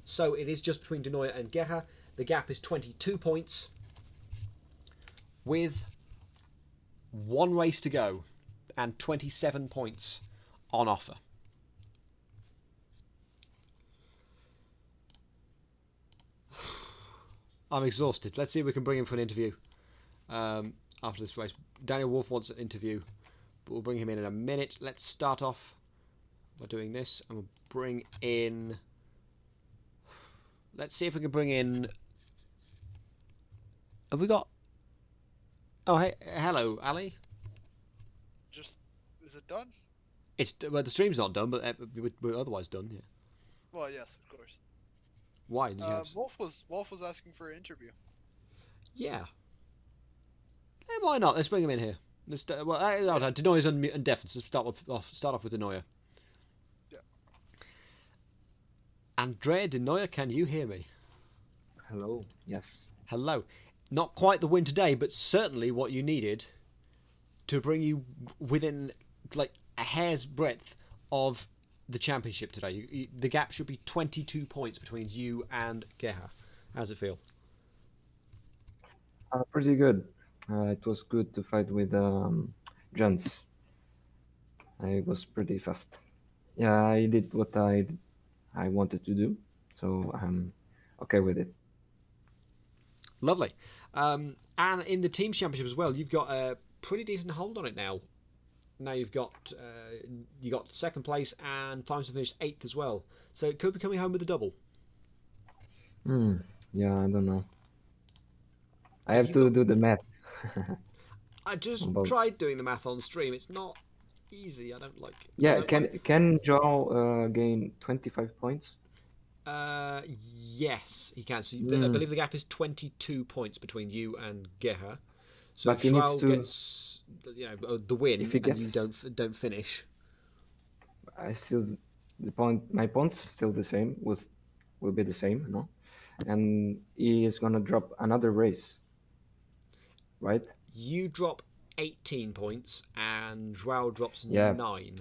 So it is just between Denoya and Geha. The gap is 22 points with 1 race to go and 27 points on offer. I'm exhausted. Let's see if we can bring him for an interview after this race. Daniel Wolf wants an interview, but we'll bring him in a minute. Let's start off by doing this, and we'll bring in... Let's see if we can bring in... Have we got... Oh, hey, hello, Ali. Just, is it done? Well, the stream's not done, but we're otherwise done, yeah. Well, yes, of course. Why? Did you have... Wolf was asking for an interview. Yeah. Why not? Let's bring him in here. Let's Denoya's and Defense. Let's start off with Denoya. Yeah. Andrea Denoya, can you hear me? Hello. Yes. Hello. Not quite the win today, but certainly what you needed to bring you within like a hair's breadth of the championship today. The gap should be 22 points between you and Geha. How's it feel? Pretty good. It was good to fight with Jens. It was pretty fast. Yeah, I did what I wanted to do, so I'm okay with it. Lovely. And in the team championship as well, you've got a pretty decent hold on it now. Now you've got second place and Thimes finished 8th as well. So it could be coming home with a double. Yeah, I don't know. I have to do the math. I just tried doing the math on stream. It's not easy. I don't like. Yeah, can Joao gain 25 points? Yes, he can. So I believe the gap is 22 points between you and Geha. So But if he Joao needs to- gets the win If he and you gets- don't finish, My points still the same. Will be the same, no? And he is gonna drop another race, right? you drop 18 points and Joao drops Yeah. 9.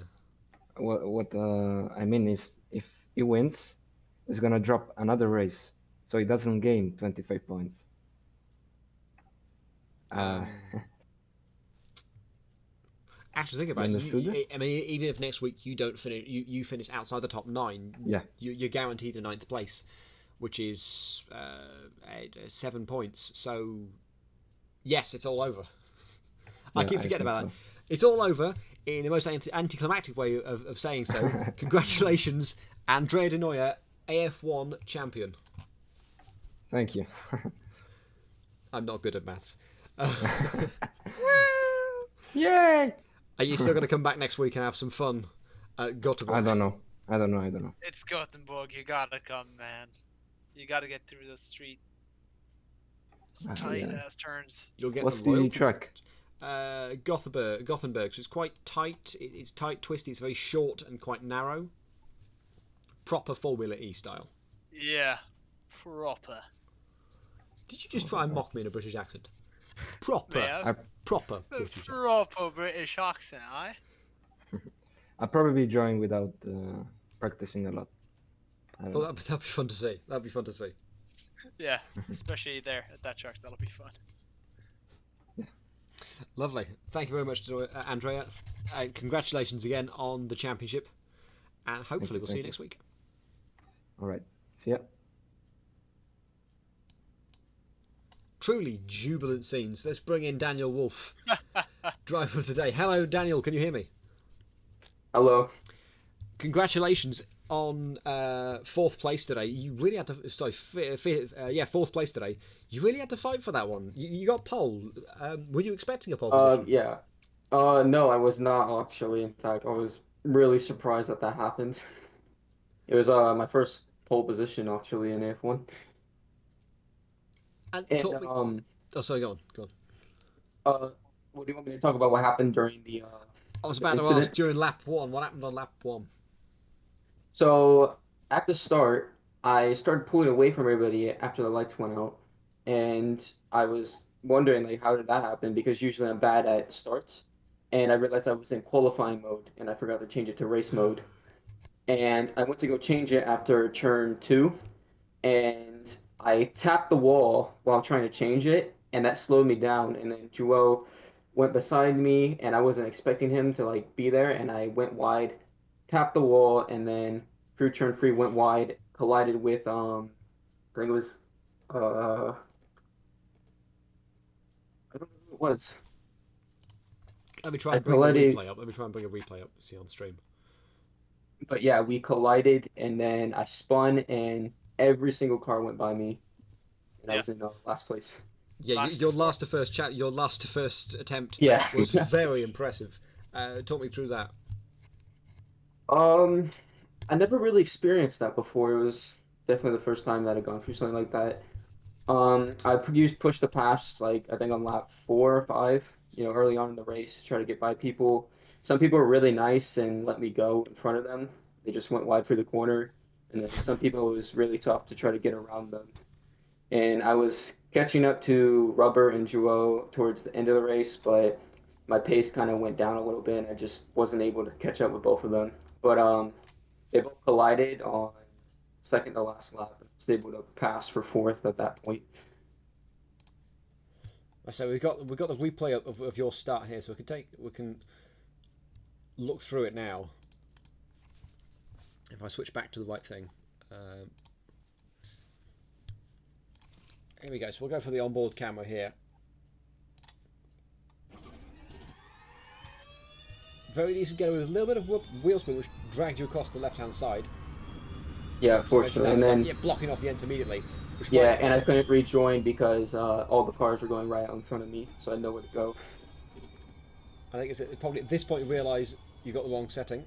What I mean is, if he wins, he's gonna drop another race, so he doesn't gain 25 points. Actually, think about it. Understood? I mean, even if next week you don't finish, you finish outside the top 9. Yeah. You're guaranteed a 9th place, which is 7 points. So, yes, it's all over. I Yeah, keep I forgetting think about that. It's all over in the most anticlimactic way of saying so. Congratulations, Andrea Denoya, AF1 champion. Thank you. I'm not good at maths. Yay! Are you still going to come back next week and have some fun at Gothenburg? I don't know. It's Gothenburg. You gotta come, man. You gotta get through the street. It's tight ass turns. You'll get What's the the royalty track? Gothenburg. So it's quite tight. It's tight, twisty. It's very short and quite narrow. Proper Formula E style. Yeah, proper. Did you just try and mock me in a British accent? Proper. Yeah. Proper British accent. Proper British accent, eh? I'll probably join without practicing a lot. Oh, that'd be fun to see. That'd be fun to see. Yeah, especially there at that track. That'll be fun. Lovely. Thank you very much, Andrea. Congratulations again on the championship. And hopefully we'll see you next week. All right. See ya. Truly jubilant scenes. Let's bring in Daniel Wolf, driver of the day. Hello, Daniel. Can you hear me? Hello. Congratulations on 4th place today. You really had to. Yeah, 4th place today. You really had to fight for that one. You got pole. Were you expecting a pole position? Yeah. No, I was not actually. In fact, I was really surprised that that happened. It was my first pole position actually in F1. And And talk me. Oh, sorry, go on. Go on. uh, what do you want me to talk about? What happened during I was the about to incident? ask during lap 1. What happened on lap 1? So at the start, I started pulling away from everybody after the lights went out, and I was wondering like how did that happen? Because usually I'm bad at starts, and I realized I was in qualifying mode, and I forgot to change it to race mode. And I went to go change it after turn 2, and I tapped the wall while trying to change it, and that slowed me down. And then Joel went beside me, and I wasn't expecting him to like be there, and I went wide, tapped the wall, and then through turn 3 went wide, collided with I think it was I don't know who it was. Let me try I and bring a collided, replay up. Let me try and bring a replay up. See on stream. but yeah, we collided, and then I spun, and every single car went by me, and I Yeah. was in last place. Yeah, Last your to last to first chat, your last to first attempt Yeah. was very impressive. Talk me through that. Um, I never really experienced that before. It was definitely the first time that I'd gone through something like that. I used push to pass like I think on lap 4 or 5, early on in the race, to try to get by people. Some people were really nice and let me go in front of them. They just went wide through the corner, and then some people it was really tough to try to get around them. And I was catching up to Rubber and Juo towards the end of the race, but my pace kind of went down a little bit, and I just wasn't able to catch up with both of them. But they both collided on second to last lap, and I was able to pass for fourth at that point. So we've got the replay of your start here, so we can look through it now. If I switch back to the right thing, here we go. So we'll go for the onboard camera here. Very easy to get with a little bit of wheel spin, which dragged you across the left-hand side. Yeah, fortunately, and then blocking off Jens immediately. yeah, and I couldn't rejoin because all the cars were going right out in front of me, so I had nowhere to go. I think it's probably at this point you realise you got the wrong setting.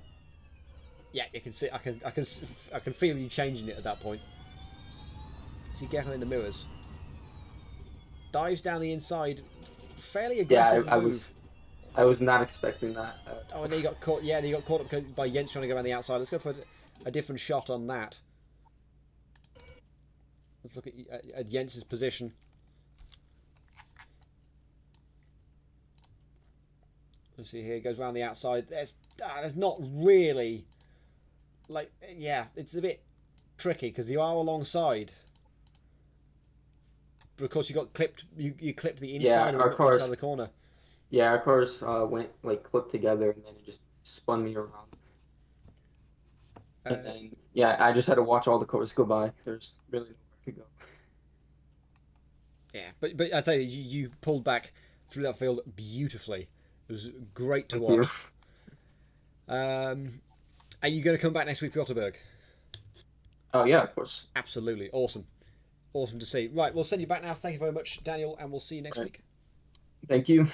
Yeah, you can see. I can feel you changing it at that point. See careful in the mirrors. Dives down the inside, fairly aggressive move. I was not expecting that. Oh, and then you got caught. Yeah, you got caught up by Jens trying to go around the outside. Let's go for a different shot on that. Let's look at Jens's position. Let's see here. He goes around the outside. There's not really it's a bit tricky because you are alongside. But of course, you got clipped. You clipped the inside of the corner. Yeah, our cars went clipped together, and then it just spun me around. And then I just had to watch all the cars go by. There's really nowhere to go. Yeah, but I tell you, you pulled back through that field beautifully. It was great to watch. Are you going to come back next week for Gothenburg? Oh yeah, of course. Absolutely, awesome to see. Right, we'll send you back now. Thank you very much, Daniel, and we'll see you next week. Thank you.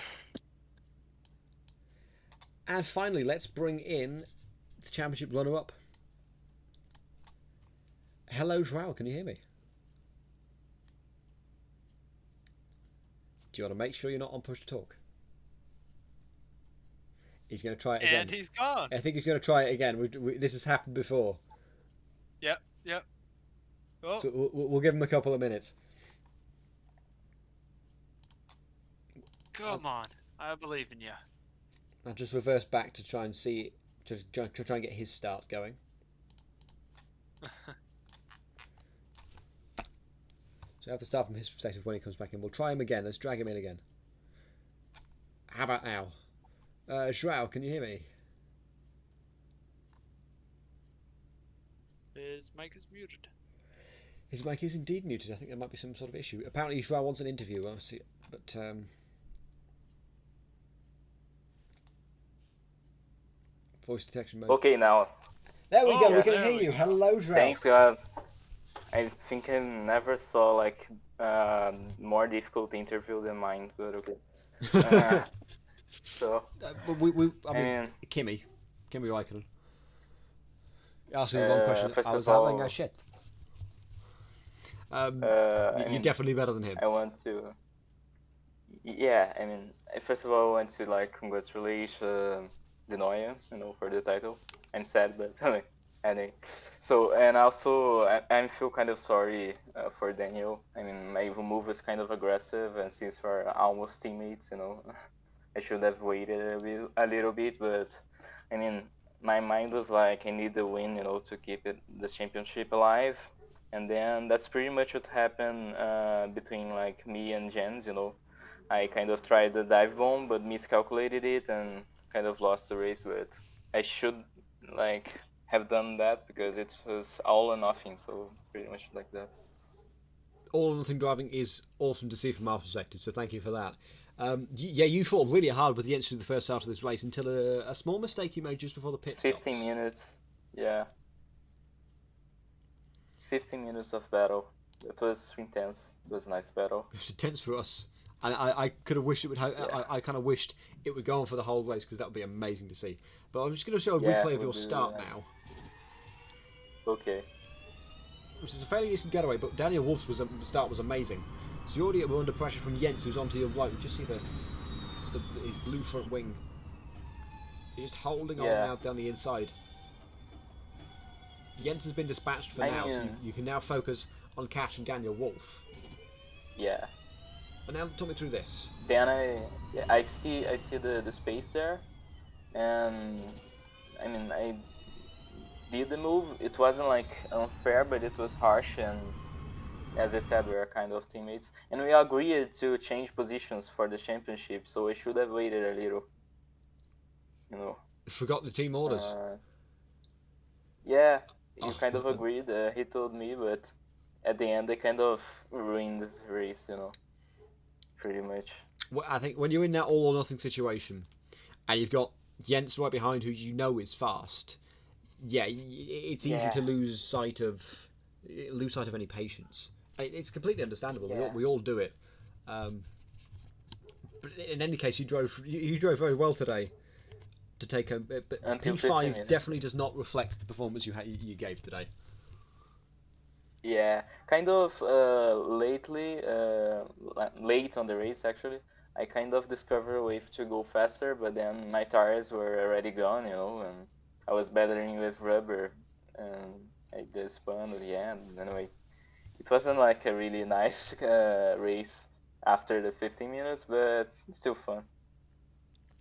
And finally, let's bring in the championship runner-up. Hello, Joao. Can you hear me? Do you want to make sure you're not on push to talk? He's going to try it again. And he's gone. I think he's going to try it again. This has happened before. Yep. Oh. So we'll give him a couple of minutes. Come on. I believe in you. I'll just reverse back to try and see, to try and get his start going. So I have to start from his perspective when he comes back in. We'll try him again. Let's drag him in again. How about now? Joao, can you hear me? His mic is muted. His mic is indeed muted. I think there might be some sort of issue. Apparently, Joao wants an interview. I'll see, but voice detection mode. Okay, now. There we go. We can hear you. Hello, Joao. Thanks, God. I think I never saw more difficult interview than mine, but okay. So But I mean, Kimi Raikkonen. Asking the wrong question. first I was of having a all, shit. I You're mean, definitely better than him. I want to. Yeah, I mean, first of all, I want to like congratulate Denoya, for the title. I'm sad, but anyway. So, and also, I feel kind of sorry for Daniel. I mean, my move was kind of aggressive, and since we're almost teammates, I should have waited a little bit. But I mean, my mind was like, I need the win, to keep the championship alive. And then that's pretty much what happened between like me and Jens. I kind of tried the dive bomb, but miscalculated it and kind of lost the race. But I should like have done that because it was all or nothing. So pretty much like that. All or nothing driving is awesome to see from our perspective, so thank you for that. Yeah, you fought really hard with Jens through the first half of this race until a small mistake you made just before the pit stops. 15 minutes, yeah. 15 minutes of battle. It was intense. It was a nice battle. It was intense for us. And I could have wished it would. I kind of wished it would go on for the whole race because that would be amazing to see. But I'm just going to show a replay of your start now. Okay. Which is a fairly decent getaway, but Daniel Wolf's start was amazing. So you already were under pressure from Jens, who's onto your right. You just see his blue front wing. He's just holding on now down the inside. Jens has been dispatched for now, so you can now focus on Cash and Daniel Wolf. Yeah. But now talk me through this. Then I see the space there, and I mean I did the move. It wasn't like unfair, but it was harsh, and as I said, we are kind of teammates, and we agreed to change positions for the championship. So I should have waited a little. Forgot the team orders. Yeah, you kind of agreed. He told me, but at the end, I kind of ruined this race. Pretty much. Well, I think when you're in that all or nothing situation, and you've got Jens right behind who you know is fast, it's easy to lose sight of any patience. It's completely understandable. We all do it. But in any case, you drove very well today. To take but P5 definitely does not reflect the performance you gave today. Yeah, kind of lately, late on the race actually, I kind of discovered a way to go faster, but then my tires were already gone, and I was battling with rubber, and I just spun at the end. Anyway, it wasn't like a really nice race after the 15 minutes, but it's still fun.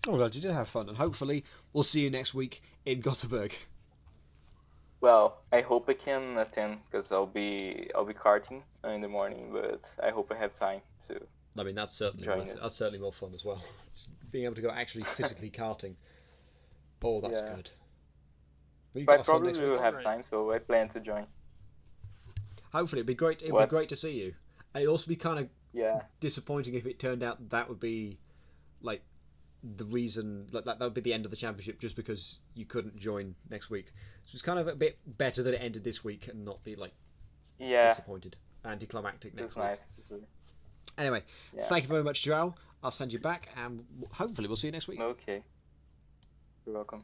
Oh, glad you did have fun, and hopefully we'll see you next week in Gothenburg. Well, I hope I can attend because I'll be karting in the morning, but I hope I have time to. I mean, that's certainly more fun as well. Being able to go actually physically karting. Oh, that's good. Well, but I probably will have time, so I plan to join. Hopefully, it'd be great. It'd be great to see you, and it'd also be kind of disappointing if it turned out that would be like the reason that would be the end of the championship just because you couldn't join next week. So it's kind of a bit better that it ended this week and not be like disappointed, anticlimactic next week. Nice. Anyway, thank you very much, Joel. I'll send you back, and hopefully we'll see you next week. Okay. You're welcome.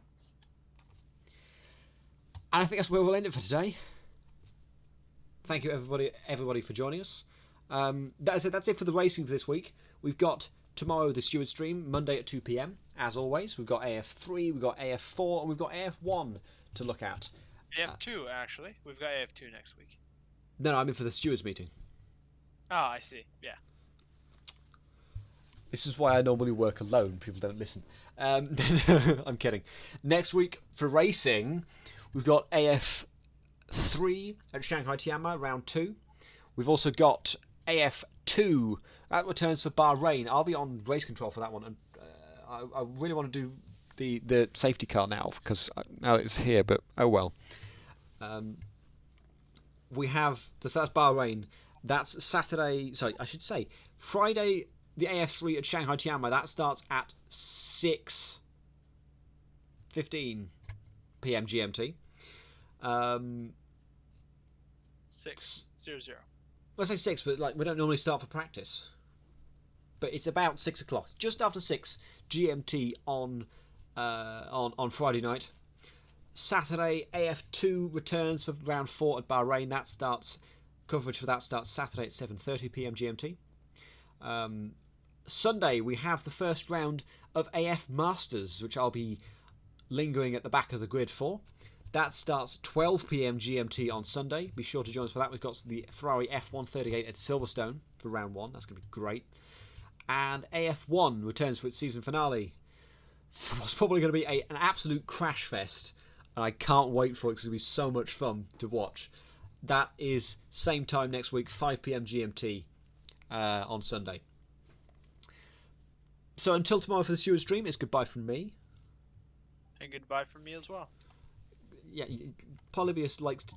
And I think that's where we'll end it for today. Thank you, everybody for joining us. That's it for the racing for this week. We've got tomorrow the Steward stream, Monday at 2 PM. As always, we've got AF3, we've got AF4, and we've got AF1 to look at. AF2, actually. We've got AF2 next week. No, I mean for the Stewards meeting. Ah, I see. Yeah. This is why I normally work alone. People don't listen. I'm kidding. Next week for racing, we've got AF3 at Shanghai Tianma, round 2. We've also got AF2 that returns to Bahrain. I'll be on race control for that one, and I really want to do the safety car now because now it's here. But oh well. We have that's Bahrain. That's Saturday. Sorry, I should say Friday. The AF3 at Shanghai Tianma that starts at 6:15 PM GMT. 6:00. Let's say 6, but like we don't normally start for practice. but it's about 6 o'clock, just after 6 GMT on Friday night. Saturday, AF2 returns for round 4 at Bahrain. Coverage for that starts Saturday at 7:30 p.m. GMT. Sunday, we have the first round of AF Masters, which I'll be lingering at the back of the grid for. That starts 12 p.m. GMT on Sunday. Be sure to join us for that. We've got the Ferrari F138 at Silverstone for round 1. That's going to be great. And AF1 returns for its season finale. What's probably going to be an absolute crash fest. And I can't wait for it because it'll be so much fun to watch. That is same time next week, 5 p.m. GMT on Sunday. So until tomorrow for the Steward stream, it's goodbye from me. And goodbye from me as well. Yeah, Polybius likes to